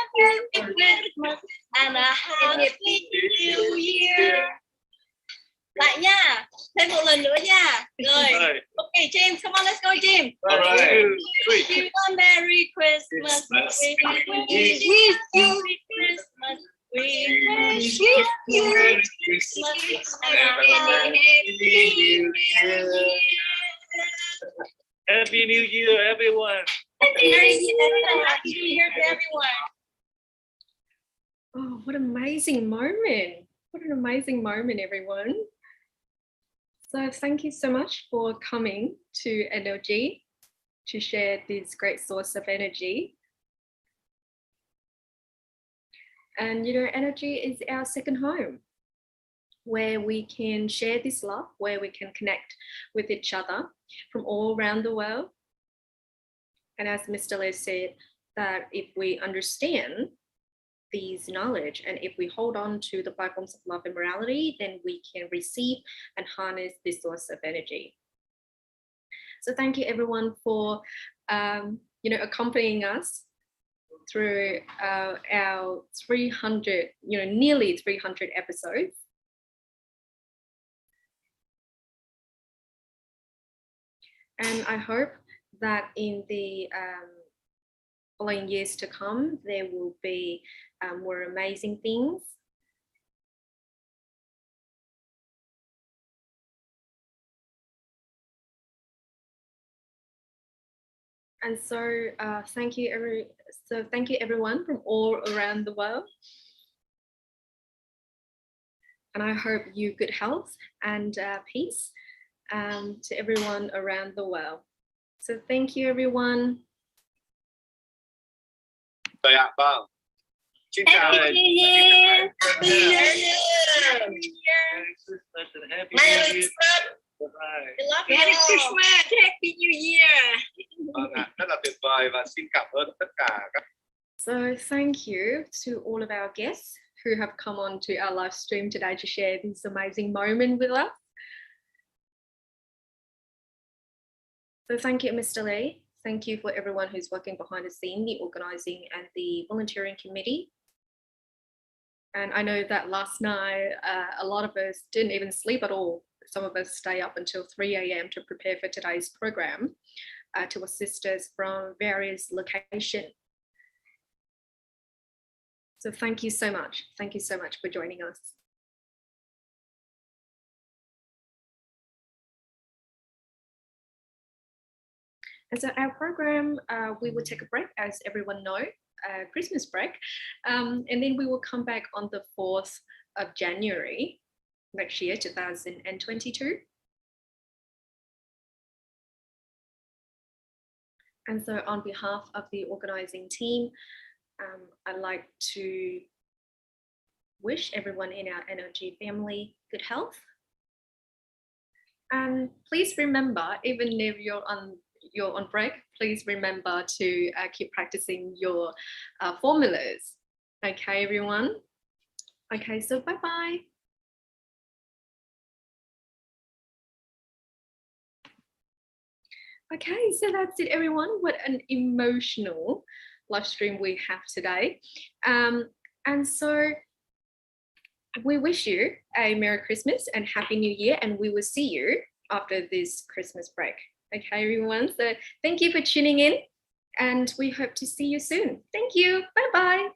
a Merry Christmas and a Happy New Year. Lại nha, thêm một lần nữa nha. Rồi, okay, James, come on, let's go, James. All right. We wish you a Merry Christmas. We wish you a Merry Christmas. We wish you a Merry Christmas and a Happy New Year. Happy New Year, everyone. Happy New Year and Happy New Year to everyone. Oh, what an amazing moment. What an amazing moment, everyone. So thank you so much for coming to NLG to share this great source of energy. And energy is our second home, where we can share this love, where we can connect with each other from all around the world. And as Mr. Les said, that if we understand these knowledge and if we hold on to the five forms of love and morality, then we can receive and harness this source of energy. So thank you everyone for accompanying us through our 300, nearly 300 episodes. And I hope that in the following years to come, there will be more amazing things. And so thank you everyone from all around the world. And I hope you good health and peace to everyone around the world. So thank you everyone. Rồi ạ, vâng. Xin chào. Happy New Year. Happy New Year. Merry Christmas. Merry Christmas. Happy New Year. Vâng ạ, rất là tuyệt vời và xin cảm ơn tất cả các. So thank you to all of our guests who have come on to our live stream today to share this amazing moment with us. So thank you, Mr. Lee. Thank you for everyone who's working behind the scene, the organizing and the volunteering committee. And I know that last night, a lot of us didn't even sleep at all. Some of us stay up until 3 a.m. to prepare for today's program to assist us from various locations. So thank you so much. Thank you so much for joining us. And so our program, we will take a break, as everyone knows, Christmas break, and then we will come back on the 4th of January next year, 2022. And so on behalf of the organizing team, I'd like to wish everyone in our NLG family good health. And please remember, even if you're on you're on break, please remember to keep practicing your formulas. Okay, everyone? Okay, so bye-bye. Okay, so that's it, everyone. What an emotional live stream we have today. And so we wish you a Merry Christmas and Happy New Year, and we will see you after this Christmas break. Okay, everyone. So thank you for tuning in, and we hope to see you soon. Thank you. Bye-bye.